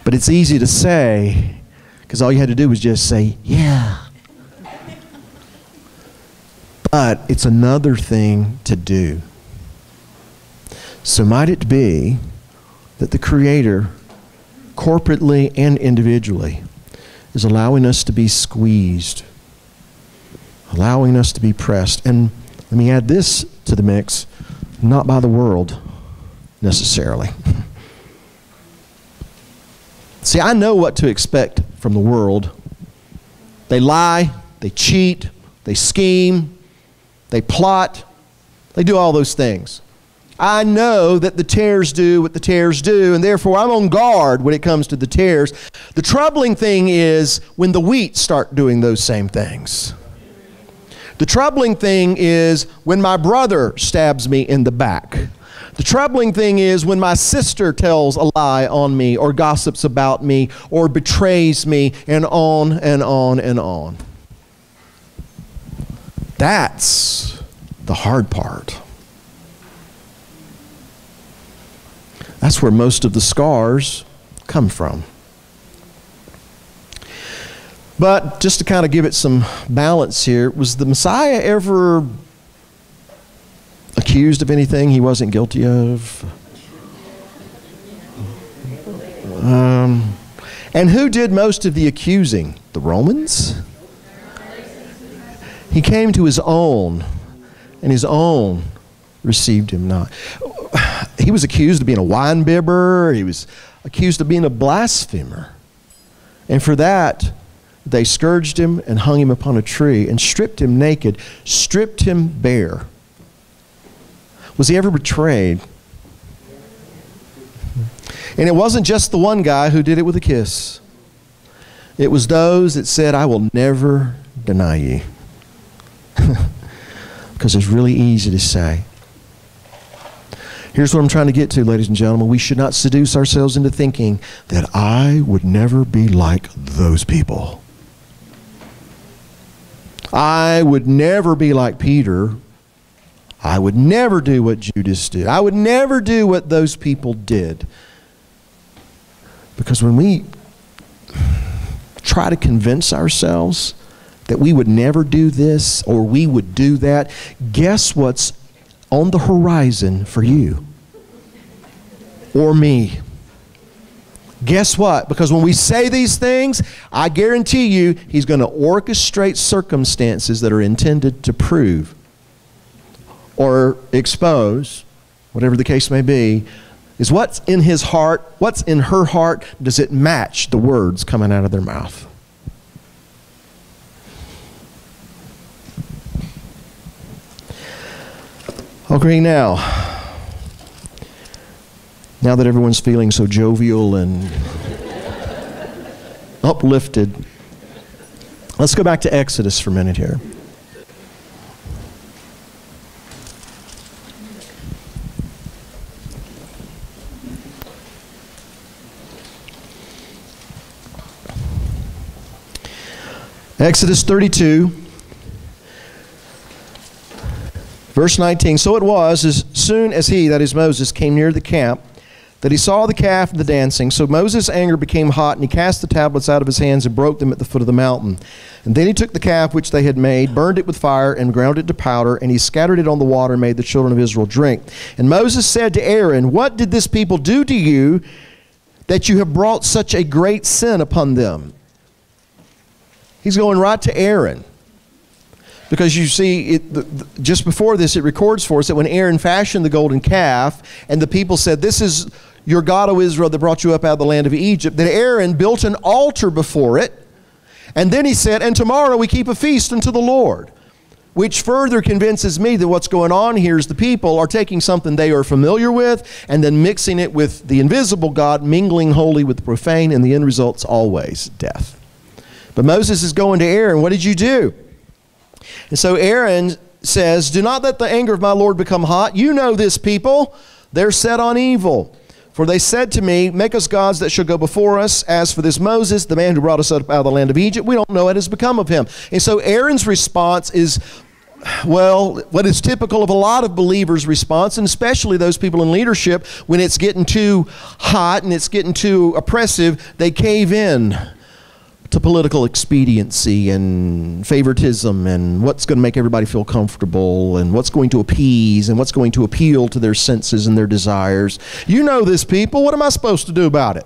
But it's easy to say, because all you had to do was just say, yeah. But it's another thing to do. So might it be that the Creator, corporately and individually, is allowing us to be squeezed, allowing us to be pressed. And let me add this to the mix: not by the world necessarily. See, I know what to expect from the world. They lie, they cheat, they scheme, they plot, they do all those things. I know that the tares do what the tares do, and therefore I'm on guard when it comes to the tares. The troubling thing is when the wheat start doing those same things. The troubling thing is when my brother stabs me in the back. The troubling thing is when my sister tells a lie on me or gossips about me or betrays me, and on and on and on. That's the hard part. That's where most of the scars come from. But just to kind of give it some balance here, was the Messiah ever accused of anything he wasn't guilty of? And who did most of the accusing? The Romans? He came to his own, and his own received him not. He was accused of being a wine bibber. He was accused of being a blasphemer. And for that, they scourged him and hung him upon a tree and stripped him naked, stripped him bare. Was he ever betrayed? And it wasn't just the one guy who did it with a kiss. It was those that said, I will never deny you. Because it's really easy to say. Here's what I'm trying to get to, ladies and gentlemen. We should not seduce ourselves into thinking that I would never be like those people. I would never be like Peter. I would never do what Judas did. I would never do what those people did. Because when we try to convince ourselves that we would never do this or we would do that, guess what's on the horizon for you or me? Guess what? Because when we say these things, I guarantee you He's going to orchestrate circumstances that are intended to prove or expose, whatever the case may be, is what's in his heart, what's in her heart, does it match the words coming out of their mouth? Okay, now that everyone's feeling so jovial and uplifted, let's go back to Exodus for a minute here. Exodus 32, verse 19. So it was, as soon as he, that is Moses, came near the camp, that he saw the calf and the dancing. So Moses' anger became hot, and he cast the tablets out of his hands and broke them at the foot of the mountain. And then he took the calf which they had made, burned it with fire, and ground it to powder, and he scattered it on the water and made the children of Israel drink. And Moses said to Aaron, what did this people do to you that you have brought such a great sin upon them? He's going right to Aaron. Because you see, just before this, it records for us that when Aaron fashioned the golden calf, and the people said, this is your God, O Israel, that brought you up out of the land of Egypt, that Aaron built an altar before it, and then he said, and tomorrow we keep a feast unto the Lord. Which further convinces me that what's going on here is the people are taking something they are familiar with, and then mixing it with the invisible God, mingling holy with the profane, and the end result's always death. But Moses is going to Aaron, what did you do? And so Aaron says, do not let the anger of my Lord become hot. You know this people, they're set on evil. For they said to me, make us gods that shall go before us. As for this Moses, the man who brought us up out of the land of Egypt, we don't know what has become of him. And so Aaron's response is, well, what is typical of a lot of believers' response, and especially those people in leadership, when it's getting too hot and it's getting too oppressive, they cave in to political expediency and favoritism and what's going to make everybody feel comfortable and what's going to appease and what's going to appeal to their senses and their desires. You know this, people. What am I supposed to do about it?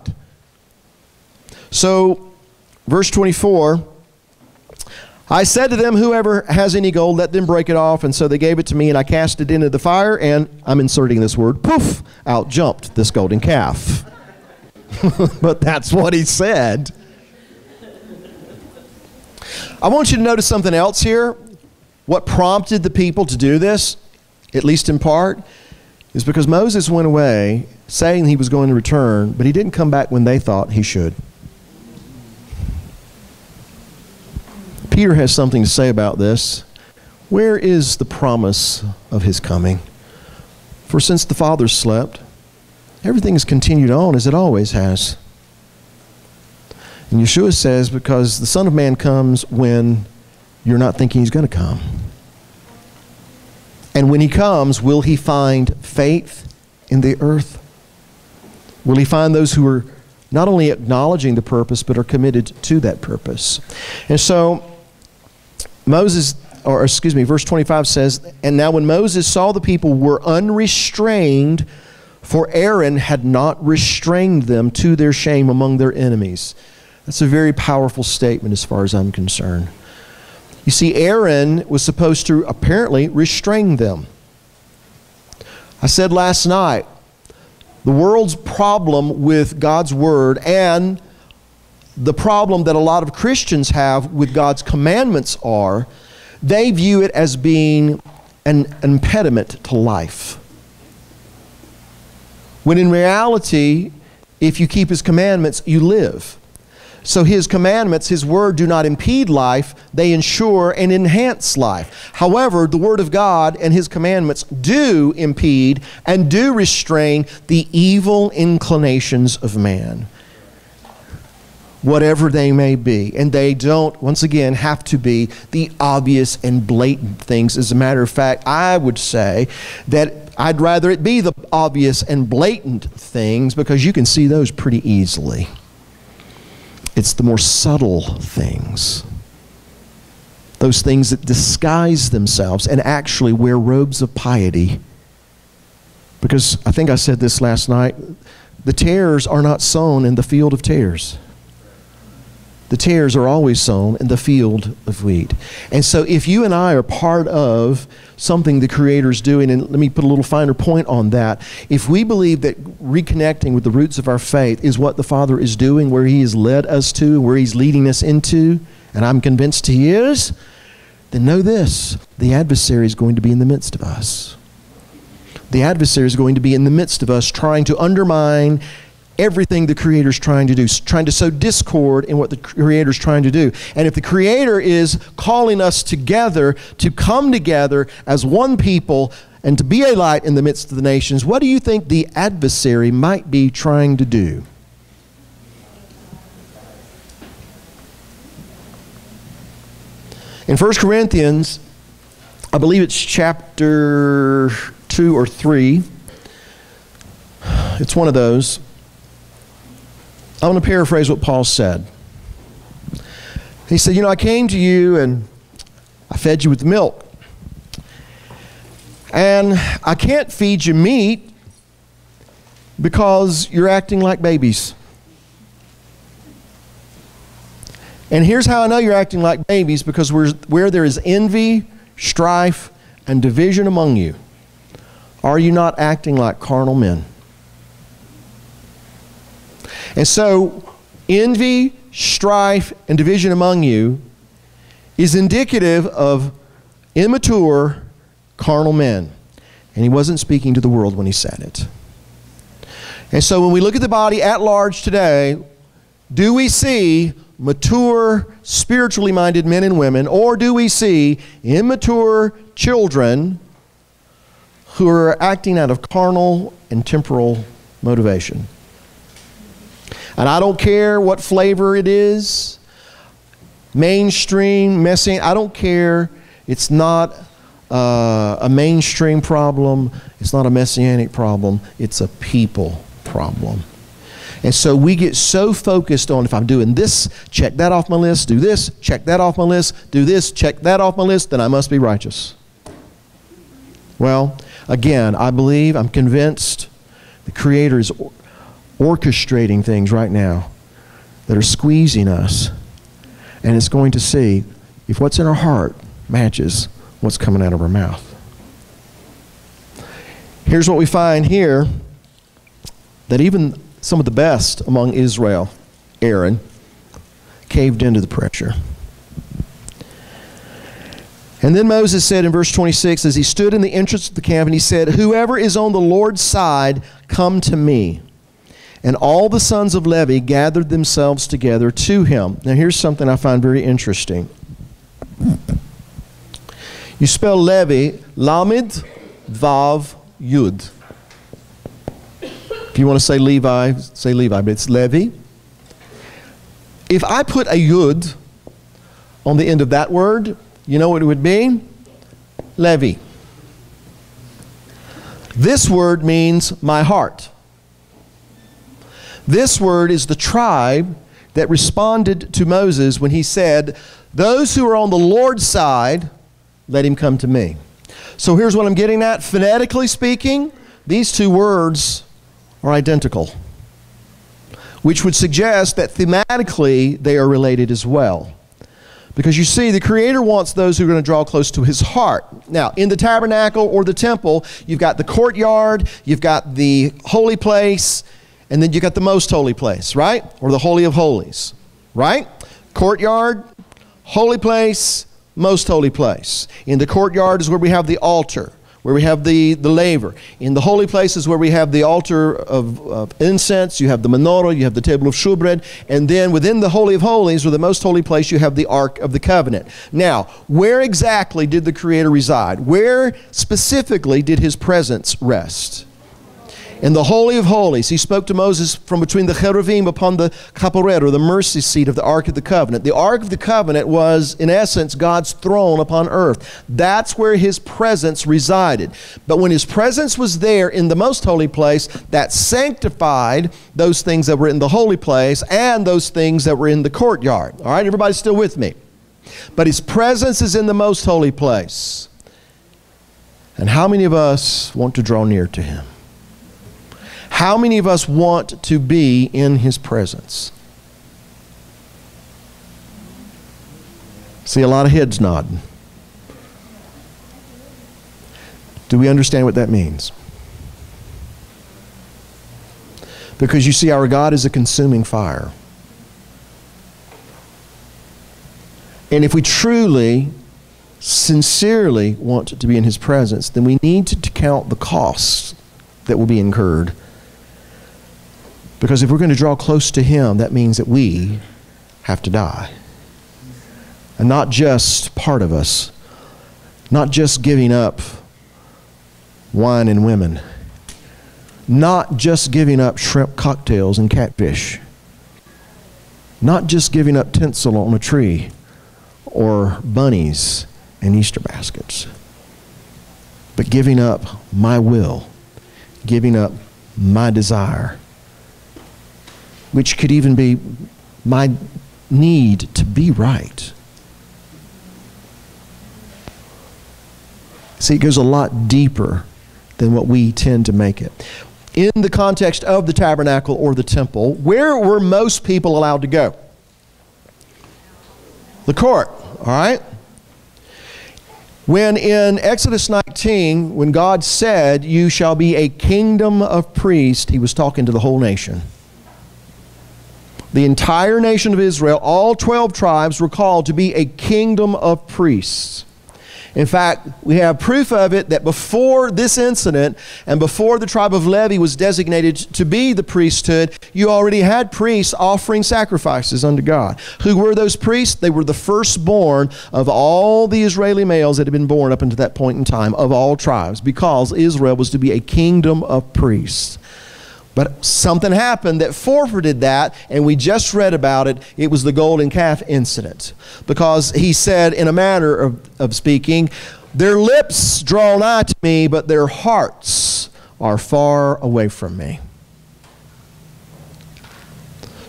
So, verse 24, I said to them, whoever has any gold, let them break it off. And so they gave it to me, and I cast it into the fire, and I'm inserting this word, poof, out jumped this golden calf. But that's what he said. I want you to notice something else here. What prompted the people to do this, at least in part, is because Moses went away saying he was going to return, but he didn't come back when they thought he should. Peter has something to say about this. Where is the promise of his coming? For since the fathers slept, everything has continued on as it always has. And Yeshua says, because the Son of Man comes when you're not thinking he's going to come. And when he comes, will he find faith in the earth? Will he find those who are not only acknowledging the purpose, but are committed to that purpose? And so, verse 25 says, and now when Moses saw the people were unrestrained, for Aaron had not restrained them to their shame among their enemies. That's a very powerful statement as far as I'm concerned. You see, Aaron was supposed to apparently restrain them. I said last night, the world's problem with God's Word and the problem that a lot of Christians have with God's commandments are, they view it as being an impediment to life. When in reality, if you keep His commandments, you live. So His commandments, His Word do not impede life, they ensure and enhance life. However, the Word of God and His commandments do impede and do restrain the evil inclinations of man. whatever they may be. And they don't, once again, have to be the obvious and blatant things. As a matter of fact, I would say that I'd rather it be the obvious and blatant things, because you can see those pretty easily. It's the more subtle things. Those things that disguise themselves and actually wear robes of piety. Because I think I said this last night, the tares are not sown in the field of tares. The tares are always sown in the field of wheat. And so if you and I are part of something the Creator's doing, and let me put a little finer point on that, if we believe that reconnecting with the roots of our faith is what the Father is doing, where He has led us to, where He's leading us into, and I'm convinced He is, then know this: the adversary is going to be in the midst of us. The adversary is going to be in the midst of us, trying to undermine everything the Creator's trying to do, trying to sow discord in what the Creator's trying to do. And if the Creator is calling us together to come together as one people and to be a light in the midst of the nations, what do you think the adversary might be trying to do? In 1 Corinthians, I believe it's chapter 2 or 3, it's one of those. I'm going to paraphrase what Paul said. He said, I came to you and I fed you with milk. And I can't feed you meat because you're acting like babies. And here's how I know you're acting like babies: because where there is envy, strife, and division among you, are you not acting like carnal men? And so, envy, strife, and division among you is indicative of immature, carnal men. And he wasn't speaking to the world when he said it. And so when we look at the body at large today, do we see mature, spiritually minded men and women, or do we see immature children who are acting out of carnal and temporal motivation? And I don't care what flavor it is, mainstream, messy, I don't care. It's not a mainstream problem. It's not a messianic problem. It's a people problem. And so we get so focused on, if I'm doing this, check that off my list, do this, check that off my list, do this, check that off my list, then I must be righteous. Well, again, I believe, I'm convinced the Creator is orchestrating things right now that are squeezing us, and it's going to see if what's in our heart matches what's coming out of our mouth. Here's what we find here, that even some of the best among Israel, Aaron, caved into the pressure. And then Moses said in verse 26, as he stood in the entrance of the camp, and he said, "Whoever is on the Lord's side, come to me." And all the sons of Levi gathered themselves together to him. Now here's something I find very interesting. You spell Levi, Lamed, Vav, Yud. If you want to say Levi, but it's Levi. If I put a Yud on the end of that word, you know what it would be? Levi. This word means my heart. This word is the tribe that responded to Moses when he said, "Those who are on the Lord's side, let him come to me." So here's what I'm getting at. Phonetically speaking, these two words are identical, which would suggest that thematically they are related as well. Because you see, the Creator wants those who are going to draw close to His heart. Now, in the tabernacle or the temple, you've got the courtyard, you've got the holy place, and then you've got the most holy place, right? Or the Holy of Holies, right? Courtyard, holy place, most holy place. In the courtyard is where we have the altar, where we have the laver. In the holy place is where we have the altar of incense, you have the menorah, you have the table of shewbread, and then within the Holy of Holies, or the most holy place, you have the Ark of the Covenant. Now, where exactly did the Creator reside? Where specifically did His presence rest? In the Holy of Holies, he spoke to Moses from between the cheruvim upon the kaporet, or the mercy seat of the Ark of the Covenant. The Ark of the Covenant was, in essence, God's throne upon earth. That's where his presence resided. But when his presence was there in the most holy place, that sanctified those things that were in the holy place and those things that were in the courtyard. All right, everybody still with me? But his presence is in the most holy place. And how many of us want to draw near to him? How many of us want to be in his presence? See a lot of heads nodding. Do we understand what that means? Because you see, our God is a consuming fire. And if we truly, sincerely want to be in his presence, then we need to count the costs that will be incurred. Because if we're going to draw close to him, that means that we have to die. And not just part of us. Not just giving up wine and women. Not just giving up shrimp cocktails and catfish. Not just giving up tinsel on a tree or bunnies and Easter baskets. But giving up my will. Giving up my desire. Which could even be my need to be right. See, it goes a lot deeper than what we tend to make it. In the context of the tabernacle or the temple, where were most people allowed to go? The court, all right? When in Exodus 19, when God said, "You shall be a kingdom of priests," he was talking to the whole nation. The entire nation of Israel, all 12 tribes, were called to be a kingdom of priests. In fact, we have proof of it that before this incident and before the tribe of Levi was designated to be the priesthood, you already had priests offering sacrifices unto God. Who were those priests? They were the firstborn of all the Israeli males that had been born up until that point in time, of all tribes, because Israel was to be a kingdom of priests. But something happened that forfeited that, and we just read about it. It was the golden calf incident. Because he said, in a manner of speaking, "Their lips draw nigh to me, but their hearts are far away from me."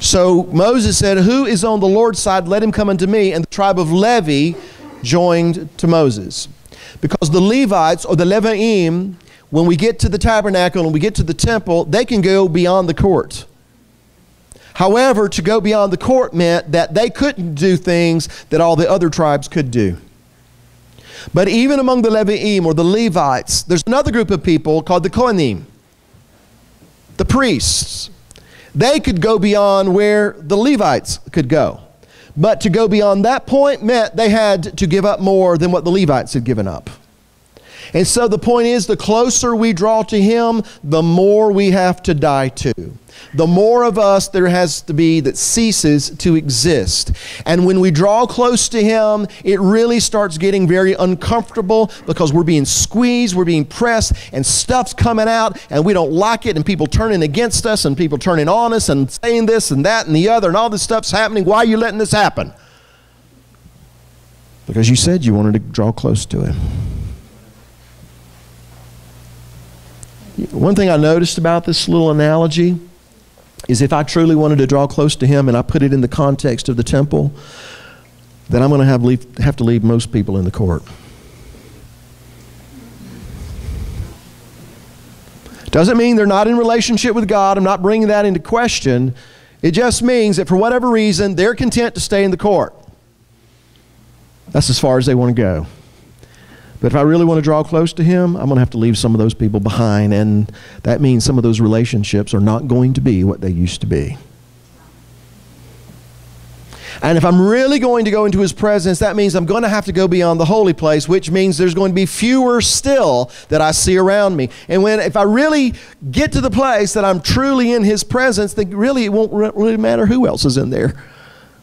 So Moses said, "Who is on the Lord's side? Let him come unto me." And the tribe of Levi joined to Moses. Because the Levites, or the Leviim, when we get to the tabernacle and we get to the temple, they can go beyond the court. However, to go beyond the court meant that they couldn't do things that all the other tribes could do. But even among the Leviim, or the Levites, there's another group of people called the Kohanim, the priests. They could go beyond where the Levites could go. But to go beyond that point meant they had to give up more than what the Levites had given up. And so the point is, the closer we draw to him, the more we have to die to. The more of us there has to be that ceases to exist. And when we draw close to him, it really starts getting very uncomfortable, because we're being squeezed, we're being pressed, and stuff's coming out, and we don't like it, and people turning against us, and people turning on us, and saying this and that and the other, and all this stuff's happening. Why are you letting this happen? Because you said you wanted to draw close to him. One thing I noticed about this little analogy is, if I truly wanted to draw close to him and I put it in the context of the temple, then I'm going to have to leave most people in the court. Doesn't mean they're not in relationship with God. I'm not bringing that into question. It just means that for whatever reason, they're content to stay in the court. That's as far as they want to go. But if I really want to draw close to him, I'm going to have to leave some of those people behind, and that means some of those relationships are not going to be what they used to be. And if I'm really going to go into his presence, that means I'm going to have to go beyond the holy place, which means there's going to be fewer still that I see around me. And if I really get to the place that I'm truly in his presence, then really it won't really matter who else is in there,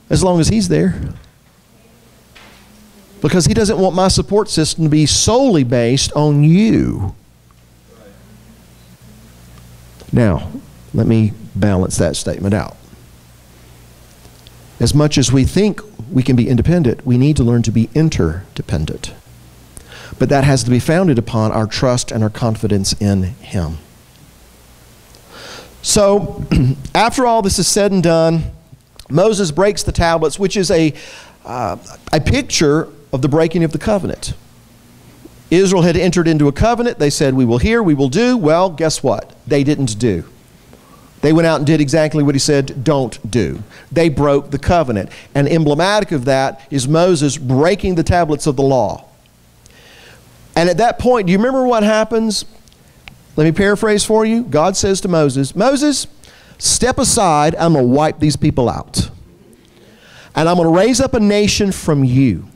as long as he's there. Because he doesn't want my support system to be solely based on you. Now, let me balance that statement out. As much as we think we can be independent, we need to learn to be interdependent. But that has to be founded upon our trust and our confidence in Him. So, after all this is said and done, Moses breaks the tablets, which is a picture of the breaking of the covenant. Israel had entered into a covenant. They said, we will hear, we will do. Well, guess what? They didn't do. They went out and did exactly what He said, don't do. They broke the covenant. And emblematic of that is Moses breaking the tablets of the law. And at that point, do you remember what happens? Let me paraphrase for you. God says to Moses, Moses, step aside. I'm going to wipe these people out. And I'm going to raise up a nation from you.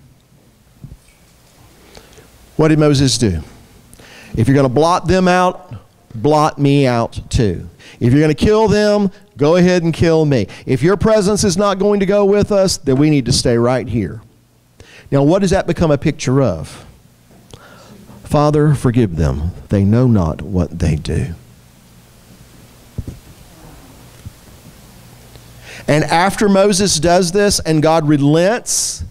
What did Moses do? If you're going to blot them out, blot me out too. If you're going to kill them, go ahead and kill me. If your presence is not going to go with us, then we need to stay right here. Now, what does that become a picture of? Father, forgive them. They know not what they do. And after Moses does this and God relents,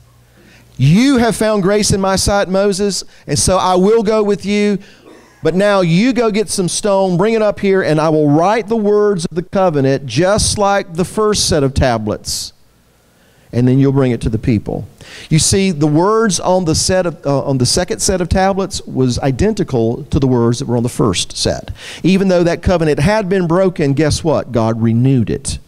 you have found grace in my sight, Moses, and so I will go with you. But now you go get some stone, bring it up here, and I will write the words of the covenant just like the first set of tablets. And then you'll bring it to the people. You see, the words on the second set of tablets was identical to the words that were on the first set. Even though that covenant had been broken, guess what? God renewed it.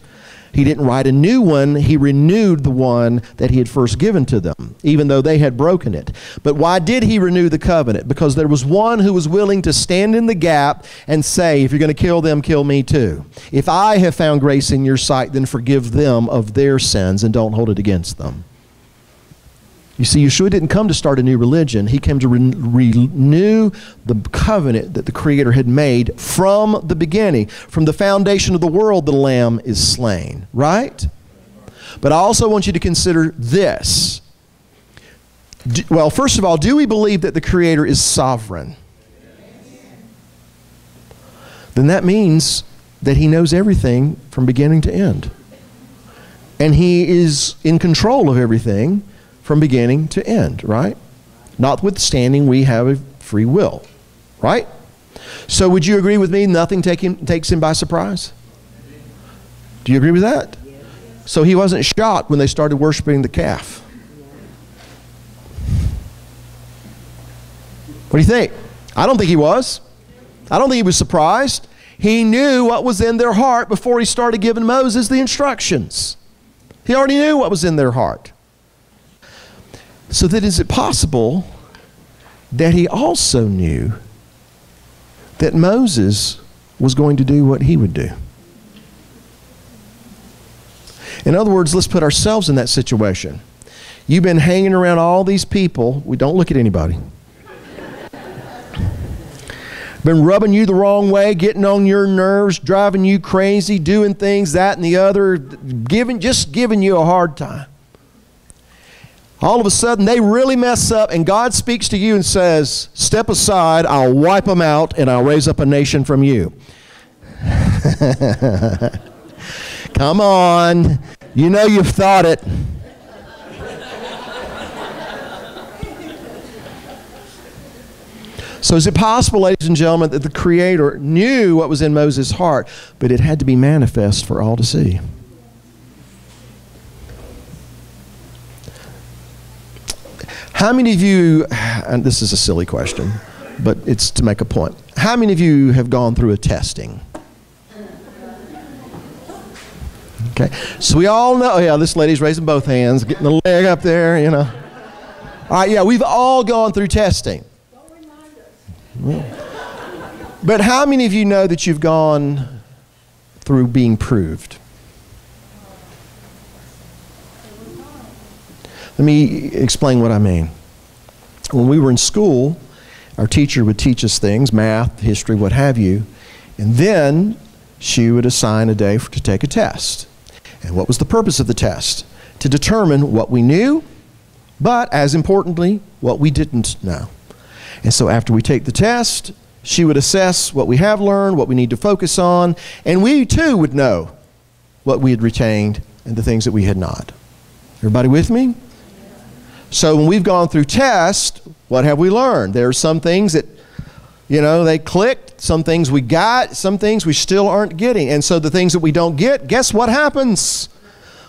He didn't write a new one. He renewed the one that He had first given to them, even though they had broken it. But why did He renew the covenant? Because there was one who was willing to stand in the gap and say, if you're going to kill them, kill me too. If I have found grace in your sight, then forgive them of their sins and don't hold it against them. You see, Yeshua didn't come to start a new religion. He came to renew the covenant that the Creator had made from the beginning. From the foundation of the world, the Lamb is slain, right? But I also want you to consider this. Well, first of all, do we believe that the Creator is sovereign? Then that means that He knows everything from beginning to end. And He is in control of everything from beginning to end, right? Notwithstanding, we have a free will, right? So would you agree with me, nothing takes Him by surprise? Do you agree with that? So He wasn't shocked when they started worshiping the calf. What do you think? I don't think He was. I don't think He was surprised. He knew what was in their heart before He started giving Moses the instructions. He already knew what was in their heart. So then is it possible that He also knew that Moses was going to do what he would do? In other words, let's put ourselves in that situation. You've been hanging around all these people. We don't look at anybody. Been rubbing you the wrong way, getting on your nerves, driving you crazy, doing things, that and the other, just giving you a hard time. All of a sudden, they really mess up, and God speaks to you and says, step aside, I'll wipe them out, and I'll raise up a nation from you. Come on. You know you've thought it. So is it possible, ladies and gentlemen, that the Creator knew what was in Moses' heart, but it had to be manifest for all to see? How many of you, and this is a silly question, but it's to make a point. How many of you have gone through a testing? Okay, so we all know, yeah, this lady's raising both hands, getting the leg up there, you know. All right, yeah, we've all gone through testing. But how many of you know that you've gone through being proved? Let me explain what I mean. When we were in school, our teacher would teach us things, math, history, what have you, and then she would assign a day to take a test. And what was the purpose of the test? To determine what we knew, but as importantly, what we didn't know. And so after we take the test, She would assess what we have learned, what we need to focus on, and we too would know what we had retained and the things that we had not. Everybody with me? So when we've gone through tests, what have we learned? There are some things that, they clicked, some things we got, some things we still aren't getting. And so the things that we don't get, guess what happens?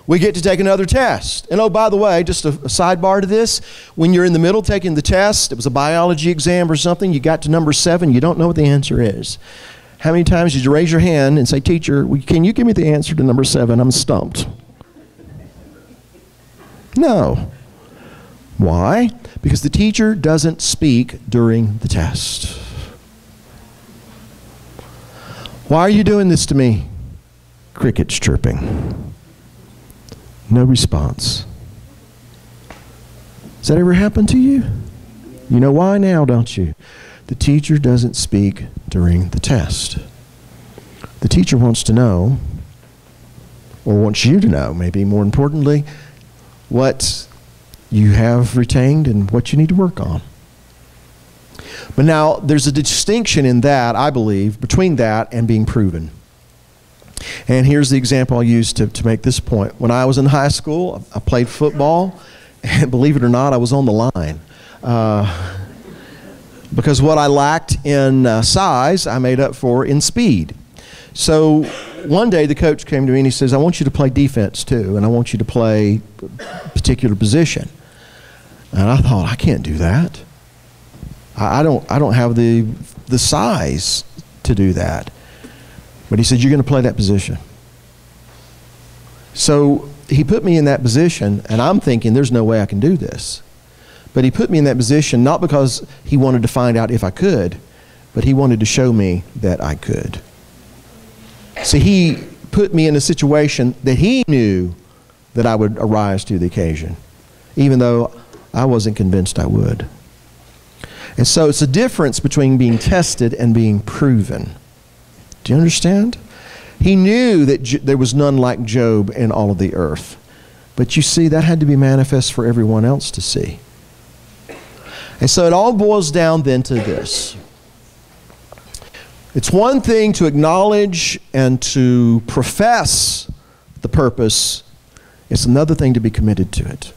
We get to take another test. And oh, by the way, just a sidebar to this, when you're in the middle taking the test, it was a biology exam or something, you got to number 7, you don't know what the answer is. How many times did you raise your hand and say, teacher, can you give me the answer to number 7? I'm stumped. No. Why? Because the teacher doesn't speak during the test. Why are you doing this to me? Crickets chirping. No response. Has that ever happened to you? You know why now, don't you? The teacher doesn't speak during the test. The teacher wants to know, or wants you to know, maybe more importantly, what you have retained and what you need to work on. But now, there's a distinction in that, I believe, between that and being proven. And here's the example I'll use to make this point. When I was in high school, I played football, and believe it or not, I was on the line. Because what I lacked in size, I made up for in speed. So one day the coach came to me and he says, I want you to play defense too, and I want you to play a particular position. And I thought, I can't do that. I don't have the size to do that. But he said, you're going to play that position. So he put me in that position, and I'm thinking, there's no way I can do this. But he put me in that position not because he wanted to find out if I could, but he wanted to show me that I could. See, he put me in a situation that he knew that I would arise to the occasion, even though I wasn't convinced I would. And so it's a difference between being tested and being proven. Do you understand? He knew that there was none like Job in all of the earth. But you see, that had to be manifest for everyone else to see. And so it all boils down then to this. It's one thing to acknowledge and to profess the purpose. It's another thing to be committed to it.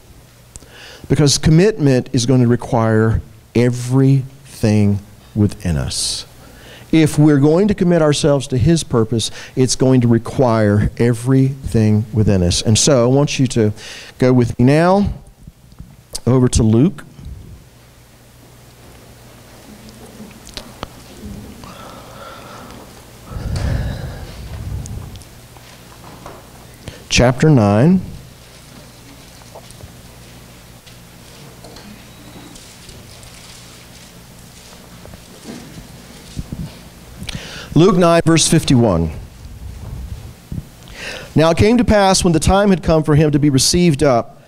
Because commitment is going to require everything within us. If we're going to commit ourselves to His purpose, it's going to require everything within us. And so I want you to go with me now over to Luke. Chapter 9. Luke 9, verse 51. Now it came to pass, when the time had come for him to be received up,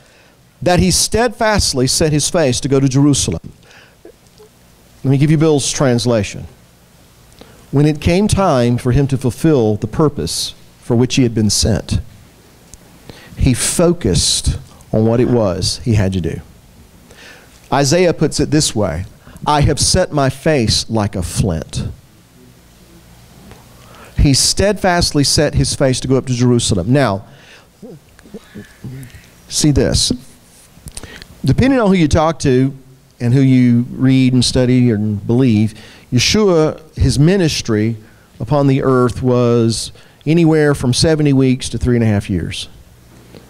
that he steadfastly set his face to go to Jerusalem. Let me give you Bill's translation. When it came time for him to fulfill the purpose for which he had been sent, he focused on what it was he had to do. Isaiah puts it this way, I have set my face like a flint. He steadfastly set his face to go up to Jerusalem. Now, see this. Depending on who you talk to and who you read and study and believe, Yeshua, his ministry upon the earth was anywhere from 70 weeks to 3.5 years.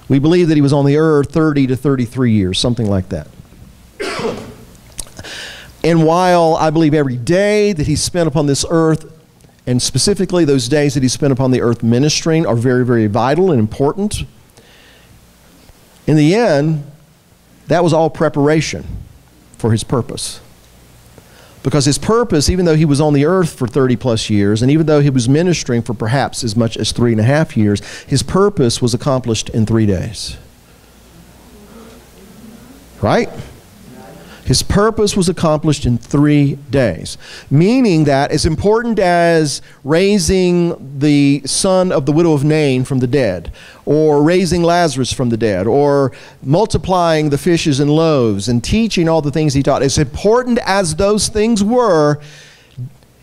We believe that he was on the earth 30 to 33 years, something like that. And while I believe every day that he spent upon this earth, and specifically those days that he spent upon the earth ministering, are very, very vital and important, in the end, that was all preparation for his purpose. Because his purpose, even though he was on the earth for 30 plus years, and even though he was ministering for perhaps as much as 3.5 years, his purpose was accomplished in 3 days. Right? His purpose was accomplished in 3 days. Meaning that as important as raising the son of the widow of Nain from the dead, or raising Lazarus from the dead, or multiplying the fishes and loaves, and teaching all the things he taught, as important as those things were,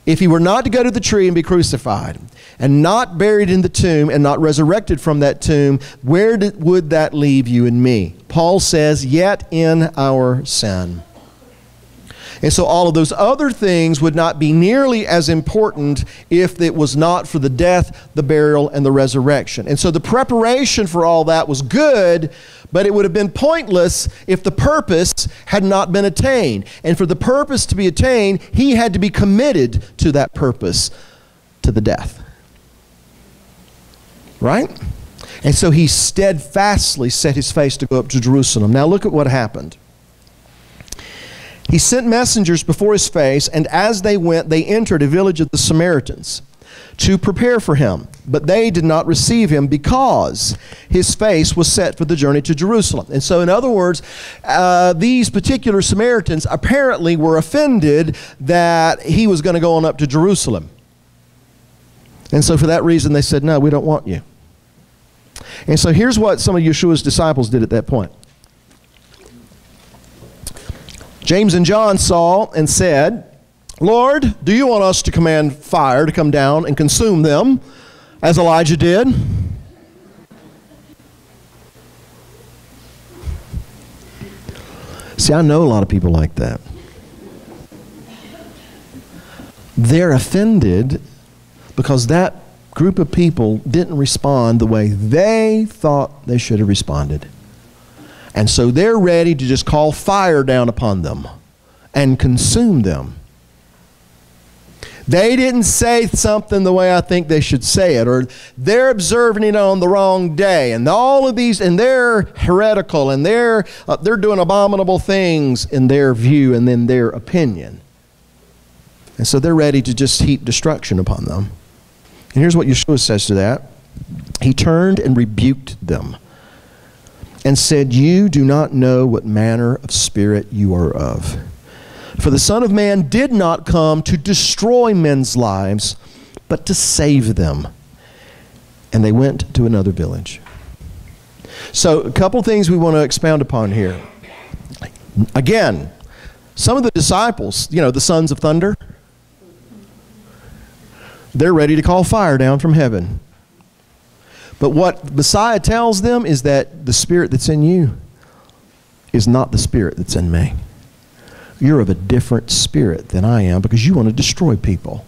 if he were not to go to the tree and be crucified, and not buried in the tomb, and not resurrected from that tomb, where would that leave you and me? Paul says, yet in our sin. And so all of those other things would not be nearly as important if it was not for the death, the burial, and the resurrection. And so the preparation for all that was good, but it would have been pointless if the purpose had not been attained. And for the purpose to be attained, he had to be committed to that purpose, to the death. Right? And so he steadfastly set his face to go up to Jerusalem. Now look at what happened. He sent messengers before his face, and as they went, they entered a village of the Samaritans to prepare for him. But they did not receive him because his face was set for the journey to Jerusalem. And so, in other words, these particular Samaritans apparently were offended that he was going to go on up to Jerusalem. And so for that reason, they said, no, we don't want you. And so here's what some of Yeshua's disciples did at that point. James and John saw and said, Lord, do you want us to command fire to come down and consume them, as Elijah did? See, I know a lot of people like that. They're offended because that group of people didn't respond the way they thought they should have responded. And so they're ready to just call fire down upon them and consume them. They didn't say something the way I think they should say it, or they're observing it on the wrong day, and all of these, and they're heretical, and they're doing abominable things in their view and in their opinion. And so they're ready to just heap destruction upon them. And here's what Yeshua says to that. He turned and rebuked them and said, you do not know what manner of spirit you are of. For the Son of Man did not come to destroy men's lives, but to save them. And they went to another village. So a couple things we want to expound upon here. Again, some of the disciples, you know, the sons of thunder, they're ready to call fire down from heaven. But what Messiah tells them is that the spirit that's in you is not the spirit that's in me. You're of a different spirit than I am because you want to destroy people.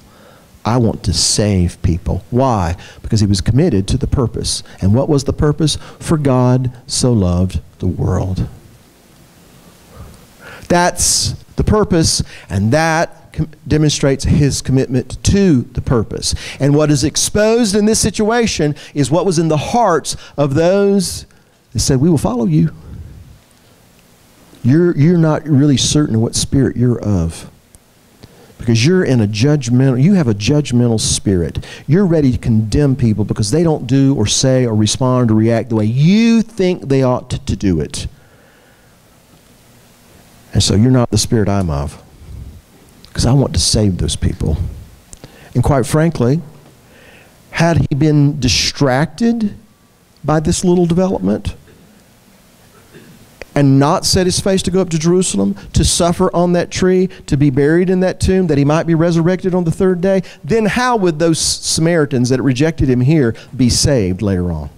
I want to save people. Why? Because he was committed to the purpose. And what was the purpose? For God so loved the world. That's the purpose, and that demonstrates his commitment to the purpose. And what is exposed in this situation is what was in the hearts of those that said, we will follow you. You're not really certain of what spirit you're of. Because you're in a judgmental, you have a judgmental spirit. You're ready to condemn people because they don't do or say or respond or react the way you think they ought to do it. And so you're not the spirit I'm of. Because I want to save those people. And quite frankly, had he been distracted by this little development and not set his face to go up to Jerusalem, to suffer on that tree, to be buried in that tomb, that he might be resurrected on the third day, then how would those Samaritans that rejected him here be saved later on?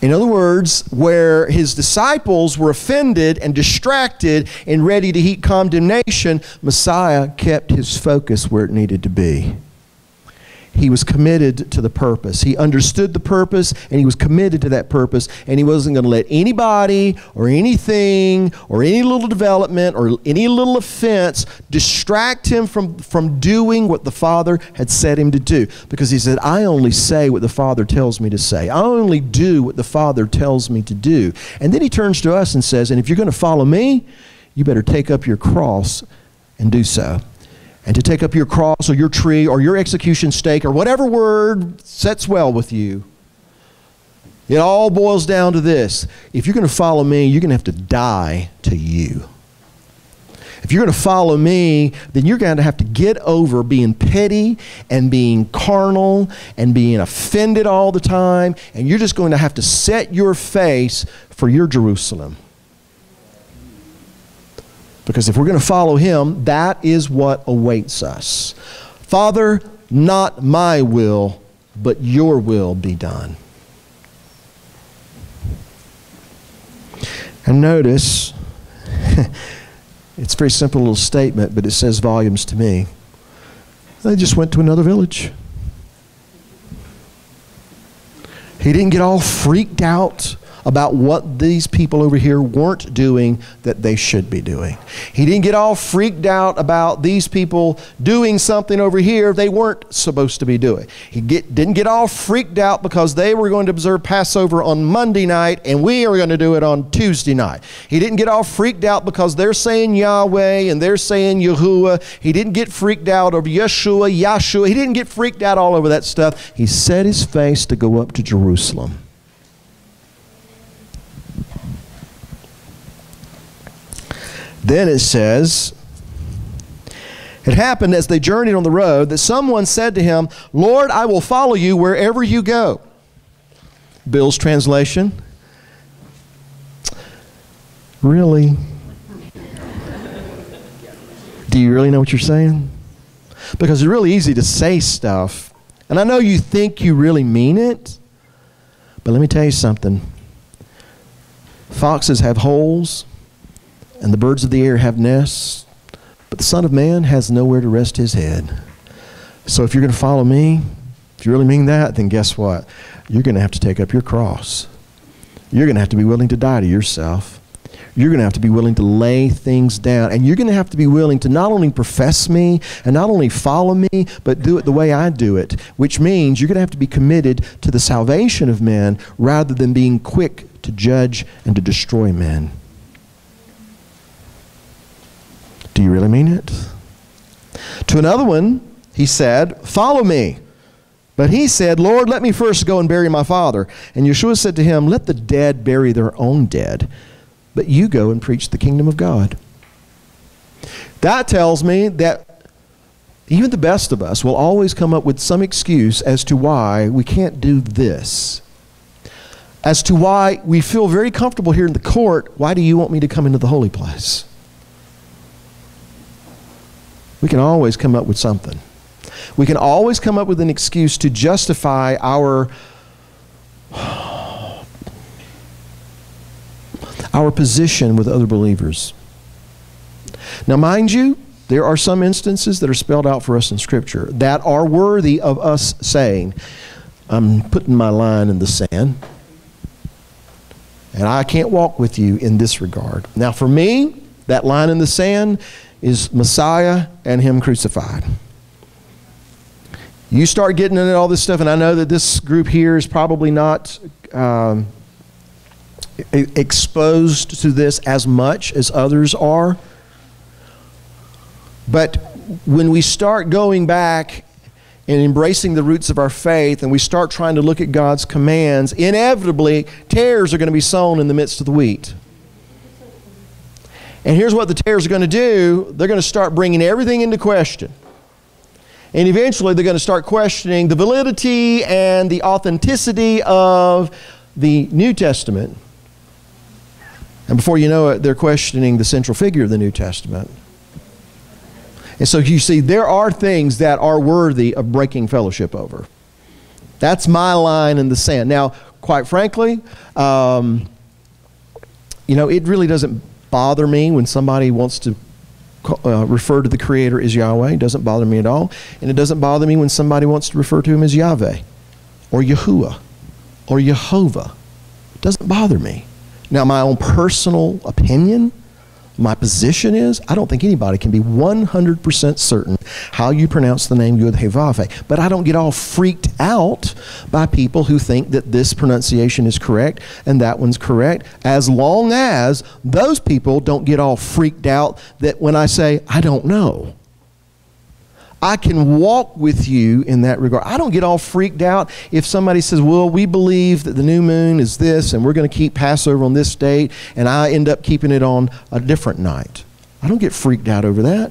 In other words, where his disciples were offended and distracted and ready to heap condemnation, Messiah kept his focus where it needed to be. He was committed to the purpose. He understood the purpose, and he was committed to that purpose, and he wasn't going to let anybody or anything or any little development or any little offense distract him from doing what the Father had set him to do. Because he said, I only say what the Father tells me to say. I only do what the Father tells me to do. And then he turns to us and says, and if you're going to follow me, you better take up your cross and do so. And to take up your cross or your tree or your execution stake or whatever word sets well with you, it all boils down to this. If you're going to follow me, you're going to have to die to you. If you're going to follow me, then you're going to have to get over being petty and being carnal and being offended all the time, and you're just going to have to set your face for your Jerusalem. Because if we're going to follow Him, that is what awaits us. Father, not my will, but your will be done. And notice, it's a very simple little statement, but it says volumes to me. They just went to another village. He didn't get all freaked out about what these people over here weren't doing that they should be doing. He didn't get all freaked out about these people doing something over here they weren't supposed to be doing. He didn't get all freaked out because they were going to observe Passover on Monday night and we are going to do it on Tuesday night. He didn't get all freaked out because they're saying Yahweh and they're saying Yahuwah. He didn't get freaked out over Yeshua. He didn't get freaked out all over that stuff. He set his face to go up to Jerusalem. Then it says, it happened as they journeyed on the road that someone said to him, Lord, I will follow you wherever you go. Bill's translation. Really? Do you really know what you're saying? Because it's really easy to say stuff, and I know you think you really mean it, but let me tell you something. Foxes have holes, and the birds of the air have nests, but the Son of Man has nowhere to rest his head. So if you're going to follow me, if you really mean that, then guess what? You're going to have to take up your cross. You're going to have to be willing to die to yourself. You're going to have to be willing to lay things down. And you're going to have to be willing to not only profess me and not only follow me, but do it the way I do it, which means you're going to have to be committed to the salvation of men rather than being quick to judge and to destroy men. Do you really mean it? To another one, he said, follow me. But he said, Lord, let me first go and bury my father. And Yeshua said to him, let the dead bury their own dead, but you go and preach the kingdom of God. That tells me that even the best of us will always come up with some excuse as to why we can't do this. As to why we feel very comfortable here in the court, why do you want me to come into the holy place? We can always come up with something. We can always come up with an excuse to justify our position with other believers. Now, mind you, there are some instances that are spelled out for us in Scripture that are worthy of us saying, I'm putting my line in the sand, and I can't walk with you in this regard. Now, for me, that line in the sand is Messiah and Him crucified. You start getting into all this stuff, and I know that this group here is probably not exposed to this as much as others are. But when we start going back and embracing the roots of our faith, and we start trying to look at God's commands, inevitably tares are going to be sown in the midst of the wheat. And here's what the tares are going to do. They're going to start bringing everything into question. And eventually they're going to start questioning the validity and the authenticity of the New Testament. And before you know it, they're questioning the central figure of the New Testament. And so you see, there are things that are worthy of breaking fellowship over. That's my line in the sand. Now, quite frankly, it really doesn't bother me when somebody wants to refer to the Creator as Yahweh. It doesn't bother me at all. And it doesn't bother me when somebody wants to refer to Him as Yahweh or Yahuwah or Yehovah. It doesn't bother me. Now, my own personal opinion, my position is, I don't think anybody can be 100% certain how you pronounce the name Yud-Heh-Vav-Heh. But I don't get all freaked out by people who think that this pronunciation is correct and that one's correct, as long as those people don't get all freaked out that when I say, I don't know. I can walk with you in that regard. I don't get all freaked out if somebody says, well, we believe that the new moon is this and we're going to keep Passover on this date, and I end up keeping it on a different night. I don't get freaked out over that.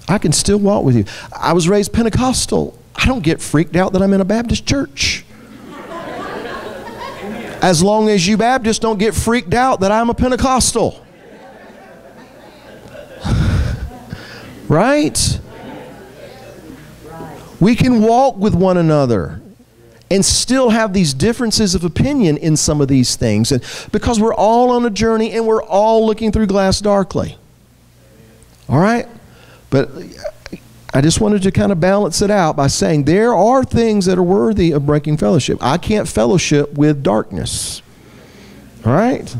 I can still walk with you. I was raised Pentecostal. I don't get freaked out that I'm in a Baptist church. As long as you Baptists don't get freaked out that I'm a Pentecostal. Right? We can walk with one another and still have these differences of opinion in some of these things. And because we're all on a journey and we're all looking through glass darkly. All right? But I just wanted to kind of balance it out by saying there are things that are worthy of breaking fellowship. I can't fellowship with darkness. All right?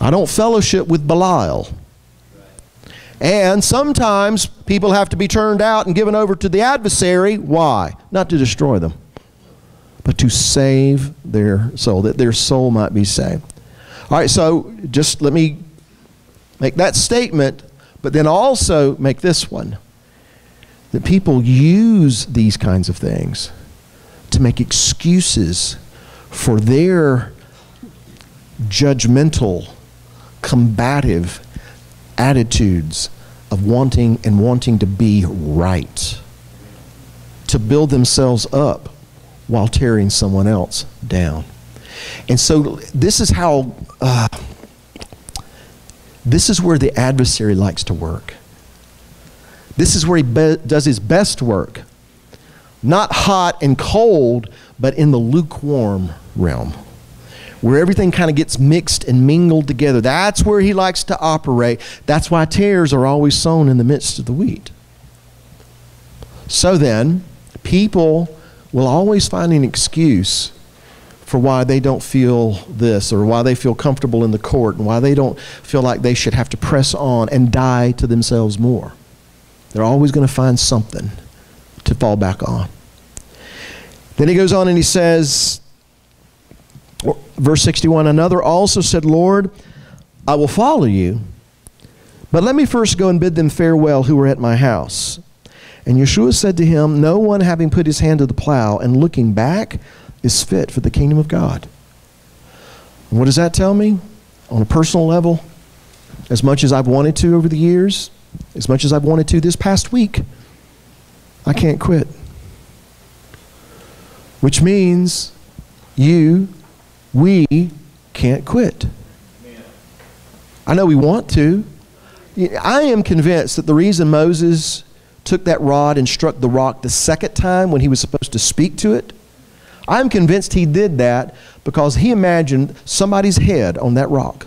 I don't fellowship with Belial. And sometimes people have to be turned out and given over to the adversary. Why? Not to destroy them, but to save their soul, that their soul might be saved. All right, so just let me make that statement, but then also make this one. That people use these kinds of things to make excuses for their judgmental, combative attitudes of wanting to be right, to build themselves up while tearing someone else down. And so this is how, this is where the adversary likes to work. This is where he does his best work. Not hot and cold, but in the lukewarm realm, where everything kind of gets mixed and mingled together. That's where he likes to operate. That's why tares are always sown in the midst of the wheat. So then, people will always find an excuse for why they don't feel this, or why they feel comfortable in the court, and why they don't feel like they should have to press on and die to themselves more. They're always going to find something to fall back on. Then he goes on and he says, verse 61, another also said, Lord, I will follow you, but let me first go and bid them farewell who are at my house. And Yeshua said to him, no one having put his hand to the plow and looking back is fit for the kingdom of God. And what does that tell me? On a personal level, as much as I've wanted to over the years, as much as I've wanted to this past week, I can't quit. Which means we can't quit. I know we want to. I am convinced that the reason Moses took that rod and struck the rock the second time when he was supposed to speak to it, I'm convinced he did that because he imagined somebody's head on that rock.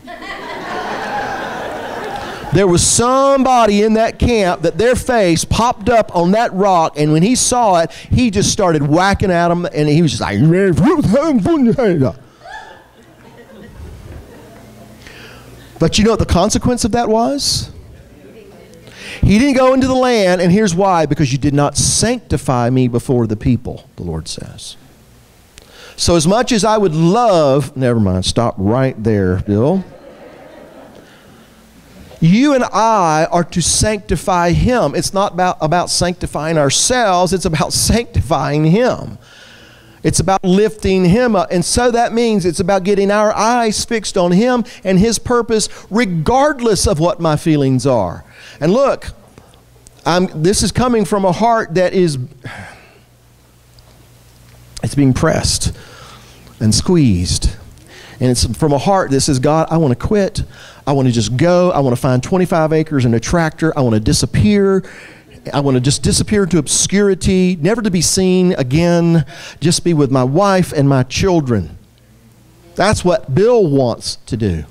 There was somebody in that camp that their face popped up on that rock, and when he saw it, he just started whacking at them, and he was just like, but you know what the consequence of that was? He didn't go into the land, and here's why. Because you did not sanctify me before the people, the Lord says. So as much as I would love, never mind, stop right there, Bill. You and I are to sanctify Him. It's not about sanctifying ourselves. It's about sanctifying Him. It's about lifting Him up. And so that means it's about getting our eyes fixed on Him and His purpose regardless of what my feelings are. And look, this is coming from a heart that is, it's being pressed and squeezed. And it's from a heart that says, God, I want to quit. I want to just go. I want to find 25 acres and a tractor. I want to disappear. I want to just disappear into obscurity, never to be seen again, just be with my wife and my children. That's what Bill wants to do.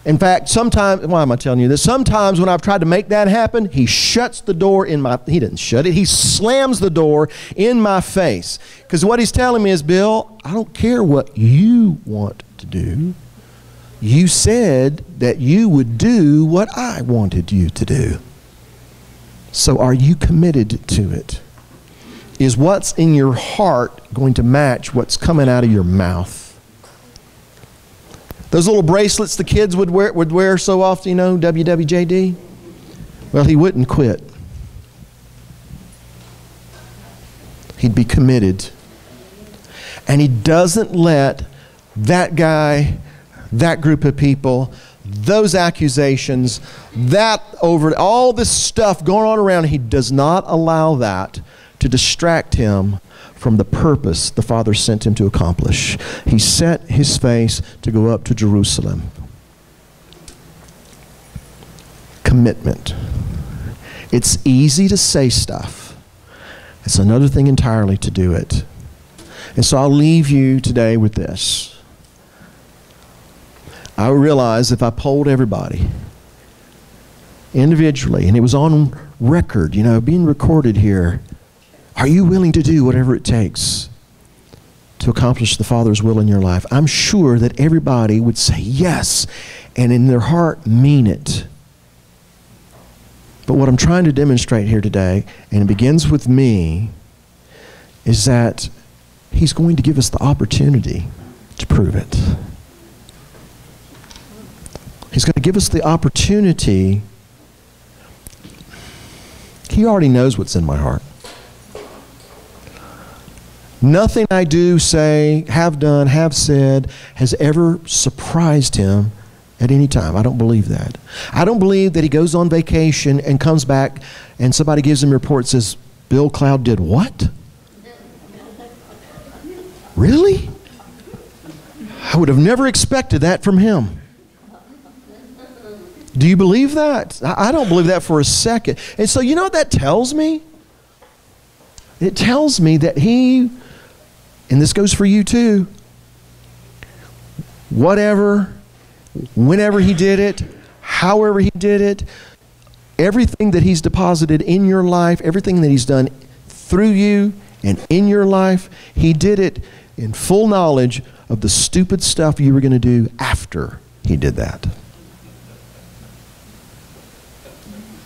In fact, sometimes, why am I telling you this? Sometimes when I've tried to make that happen, he shuts the door in my, he didn't shut it, he slams the door in my face. Because what he's telling me is, Bill, I don't care what you want to do. You said that you would do what I wanted you to do. So are you committed to it? Is what's in your heart going to match what's coming out of your mouth? Those little bracelets the kids would wear so often, you know, WWJD? Well, he wouldn't quit. He'd be committed. And he doesn't let that guy, that group of people, those accusations, that over all this stuff going on around, he does not allow that to distract him from the purpose the Father sent him to accomplish. He set his face to go up to Jerusalem. Commitment. It's easy to say stuff. It's another thing entirely to do it. And so I'll leave you today with this. I realize if I polled everybody individually, and it was on record, being recorded here, are you willing to do whatever it takes to accomplish the Father's will in your life? I'm sure that everybody would say yes, and in their heart mean it. But what I'm trying to demonstrate here today, and it begins with me, is that He's going to give us the opportunity to prove it. He's going to give us the opportunity. He already knows what's in my heart. Nothing I do, say, have done, have said has ever surprised Him at any time. I don't believe that. I don't believe that He goes on vacation and comes back and somebody gives him a report and says, Bill Cloud did what? Really? I would have never expected that from Him. Do you believe that? I don't believe that for a second. And so you know what that tells me? It tells me that He, and this goes for you too, whatever, whenever He did it, however He did it, everything that He's deposited in your life, everything that He's done through you and in your life, He did it in full knowledge of the stupid stuff you were going to do after He did that.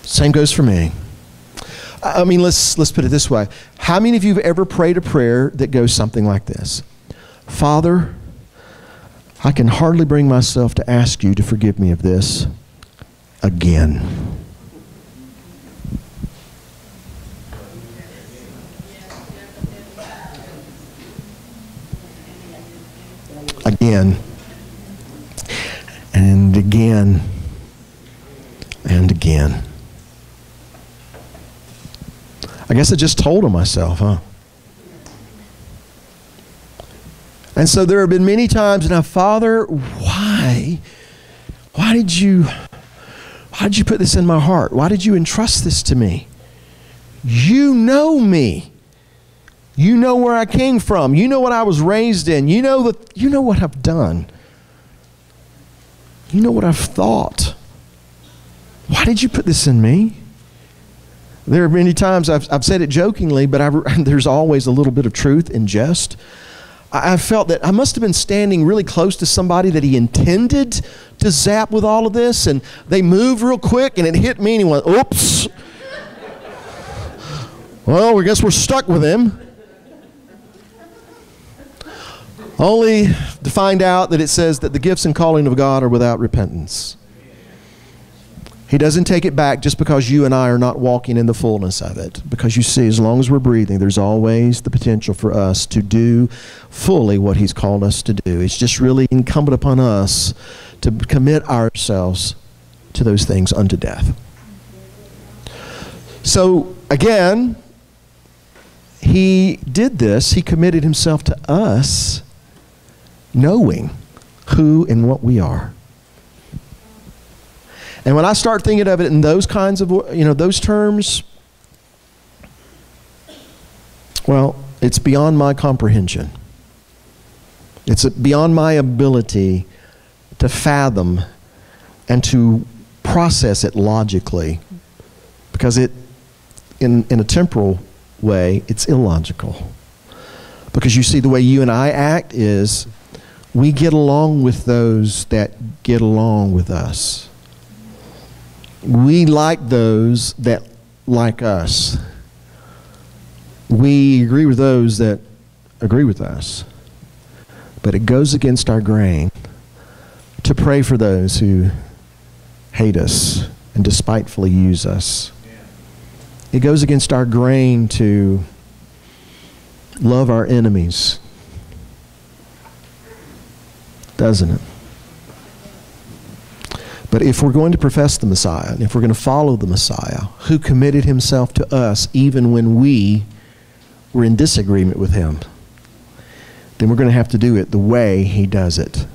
Same goes for me. I mean, let's put it this way. How many of you have ever prayed a prayer that goes something like this? Father, I can hardly bring myself to ask you to forgive me of this again. Again. And again. And again. I guess I just told on myself, huh? And so there have been many times now, Father, why did you put this in my heart? Why did you entrust this to me? You know me. You know where I came from. You know what I was raised in. You know what I've done. You know what I've thought. Why did you put this in me? There are many times I've said it jokingly, but there's always a little bit of truth in jest. I felt that I must have been standing really close to somebody that He intended to zap with all of this, and they moved real quick, and it hit me, and He went, oops. Well, I guess we're stuck with him. Only to find out that it says that the gifts and calling of God are without repentance. He doesn't take it back just because you and I are not walking in the fullness of it. Because you see, as long as we're breathing, there's always the potential for us to do fully what He's called us to do. It's just really incumbent upon us to commit ourselves to those things unto death. So, again, He did this. He committed Himself to us, knowing who and what we are. And when I start thinking of it in those kinds of, those terms, well, it's beyond my comprehension. It's beyond my ability to fathom and to process it logically, because in a temporal way, it's illogical. Because you see, the way you and I act is we get along with those that get along with us. We like those that like us. We agree with those that agree with us. But it goes against our grain to pray for those who hate us and despitefully use us. It goes against our grain to love our enemies, doesn't it? But if we're going to profess the Messiah, and if we're going to follow the Messiah, who committed Himself to us even when we were in disagreement with Him, then we're going to have to do it the way He does it.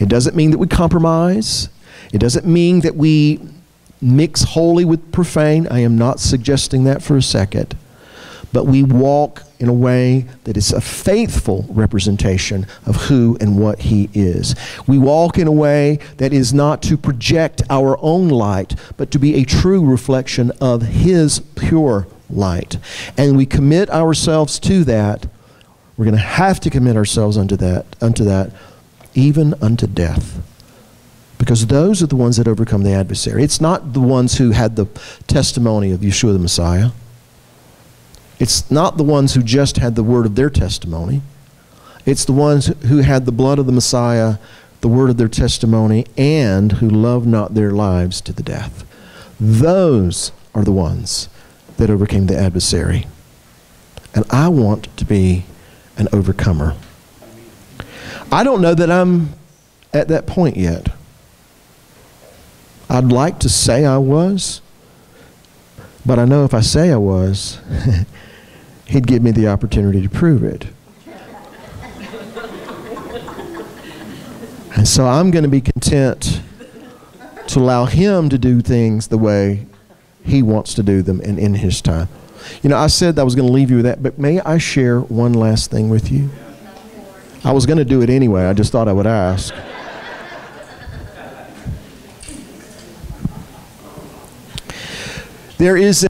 It doesn't mean that we compromise. It doesn't mean that we mix holy with profane. I am not suggesting that for a second. But we walk in a way that is a faithful representation of who and what He is. We walk in a way that is not to project our own light, but to be a true reflection of His pure light. And we commit ourselves to that. We're going to have to commit ourselves unto that, even unto death. Because those are the ones that overcome the adversary. It's not the ones who had the testimony of Yeshua the Messiah. It's not the ones who just had the word of their testimony. It's the ones who had the blood of the Messiah, the word of their testimony, and who loved not their lives to the death. Those are the ones that overcame the adversary. And I want to be an overcomer. I don't know that I'm at that point yet. I'd like to say I was, but I know if I say I was, He'd give me the opportunity to prove it. And so I'm going to be content to allow Him to do things the way He wants to do them and in His time. You know, I said I was going to leave you with that, but may I share one last thing with you? I was going to do it anyway. I just thought I would ask. There is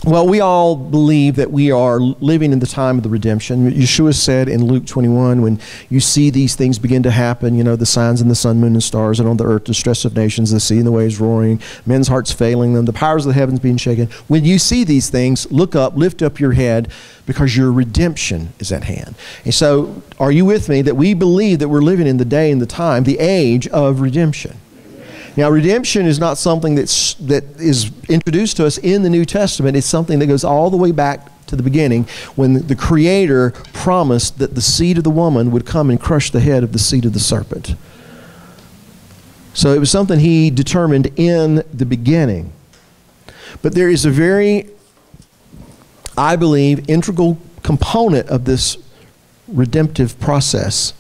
we all believe that we are living in the time of the redemption. Yeshua said in Luke 21, when you see these things begin to happen, you know, the signs in the sun, moon, and stars, and on the earth, the stress of nations, the sea and the waves roaring, men's hearts failing them, the powers of the heavens being shaken. When you see these things, look up, lift up your head, because your redemption is at hand. And so, are you with me that we believe that we're living in the day and the time, the age of redemption? Now, redemption is not something that is introduced to us in the New Testament. It's something that goes all the way back to the beginning when the Creator promised that the seed of the woman would come and crush the head of the seed of the serpent. So it was something He determined in the beginning. But there is a very, I believe, integral component of this redemptive process.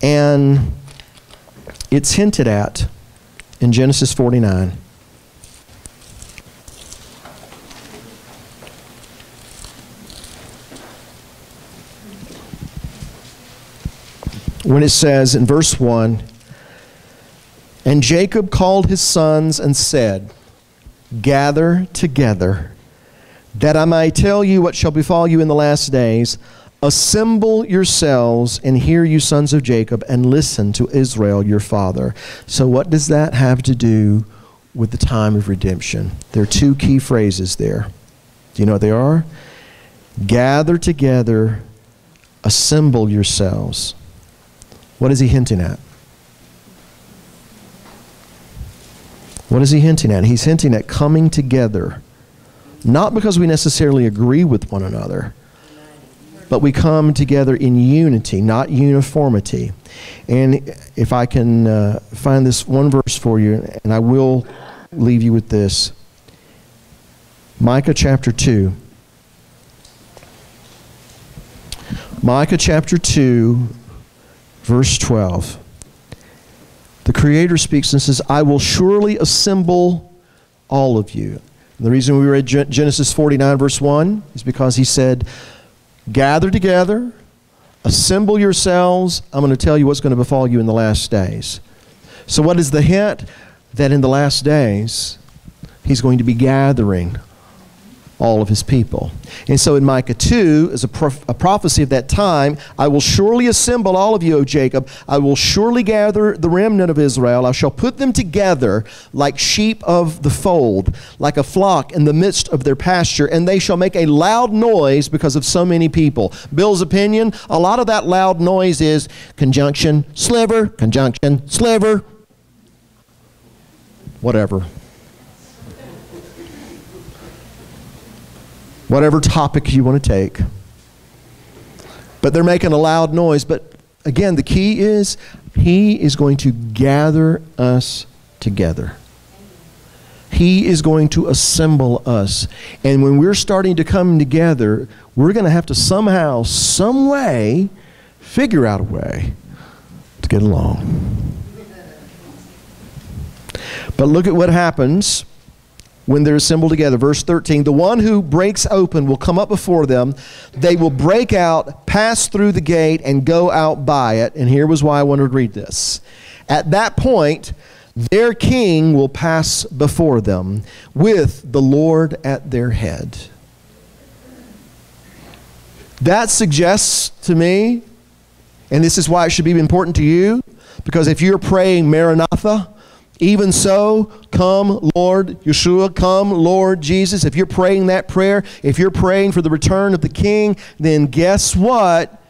And it's hinted at in Genesis 49. When it says in verse 1, "And Jacob called his sons and said, Gather together, that I may tell you what shall befall you in the last days. Assemble yourselves and hear, you sons of Jacob, and listen to Israel your father." So what does that have to do with the time of redemption? There are two key phrases there. Do you know what they are? Gather together, assemble yourselves. What is He hinting at? What is He hinting at? He's hinting at coming together. Not because we necessarily agree with one another, but we come together in unity, not uniformity. And if I can find this one verse for you, and I will leave you with this. Micah chapter 2. Micah chapter 2, verse 12. The Creator speaks and says, "I will surely assemble all of you." And the reason we read Genesis 49, verse 1 is because He said, gather together, assemble yourselves. I'm going to tell you what's going to befall you in the last days. So what is the hint? That in the last days, He's going to be gathering all of His people. And so in Micah 2, is a prophecy of that time, "I will surely assemble all of you, O Jacob. I will surely gather the remnant of Israel. I shall put them together like sheep of the fold, like a flock in the midst of their pasture, and they shall make a loud noise because of so many people." Bill's opinion, a lot of that loud noise is conjunction, sliver, whatever. Whatever topic you want to take. But they're making a loud noise. But again, the key is He is going to gather us together. He is going to assemble us. And when we're starting to come together, we're going to have to somehow, some way, figure out a way to get along. But look at what happens when they're assembled together. Verse 13, the one who breaks open will come up before them. They will break out, pass through the gate, and go out by it. And here was why I wanted to read this. At that point, their king will pass before them with the Lord at their head. That suggests to me, and this is why it should be important to you, because if you're praying Maranatha, even so, come Lord Yeshua, come Lord Jesus. If you're praying that prayer, if you're praying for the return of the king, then guess what?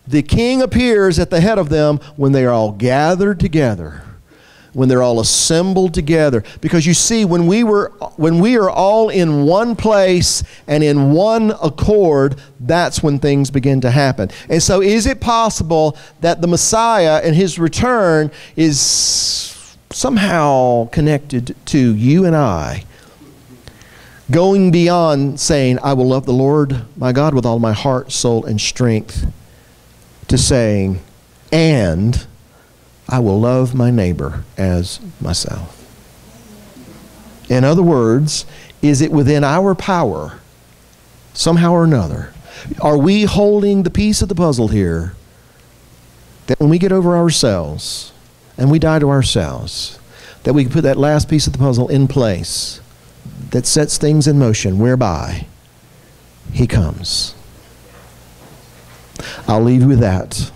The king appears at the head of them when they are all gathered together, when they're all assembled together. Because you see, when we are all in one place and in one accord, that's when things begin to happen. And so is it possible that the Messiah and his return is somehow connected to you and I, going beyond saying, I will love the Lord my God with all my heart, soul, and strength, to saying, and I will love my neighbor as myself? In other words, is it within our power, somehow or another? Are we holding the piece of the puzzle here that when we get over ourselves and we die to ourselves, that we can put that last piece of the puzzle in place that sets things in motion whereby he comes? I'll leave you with that.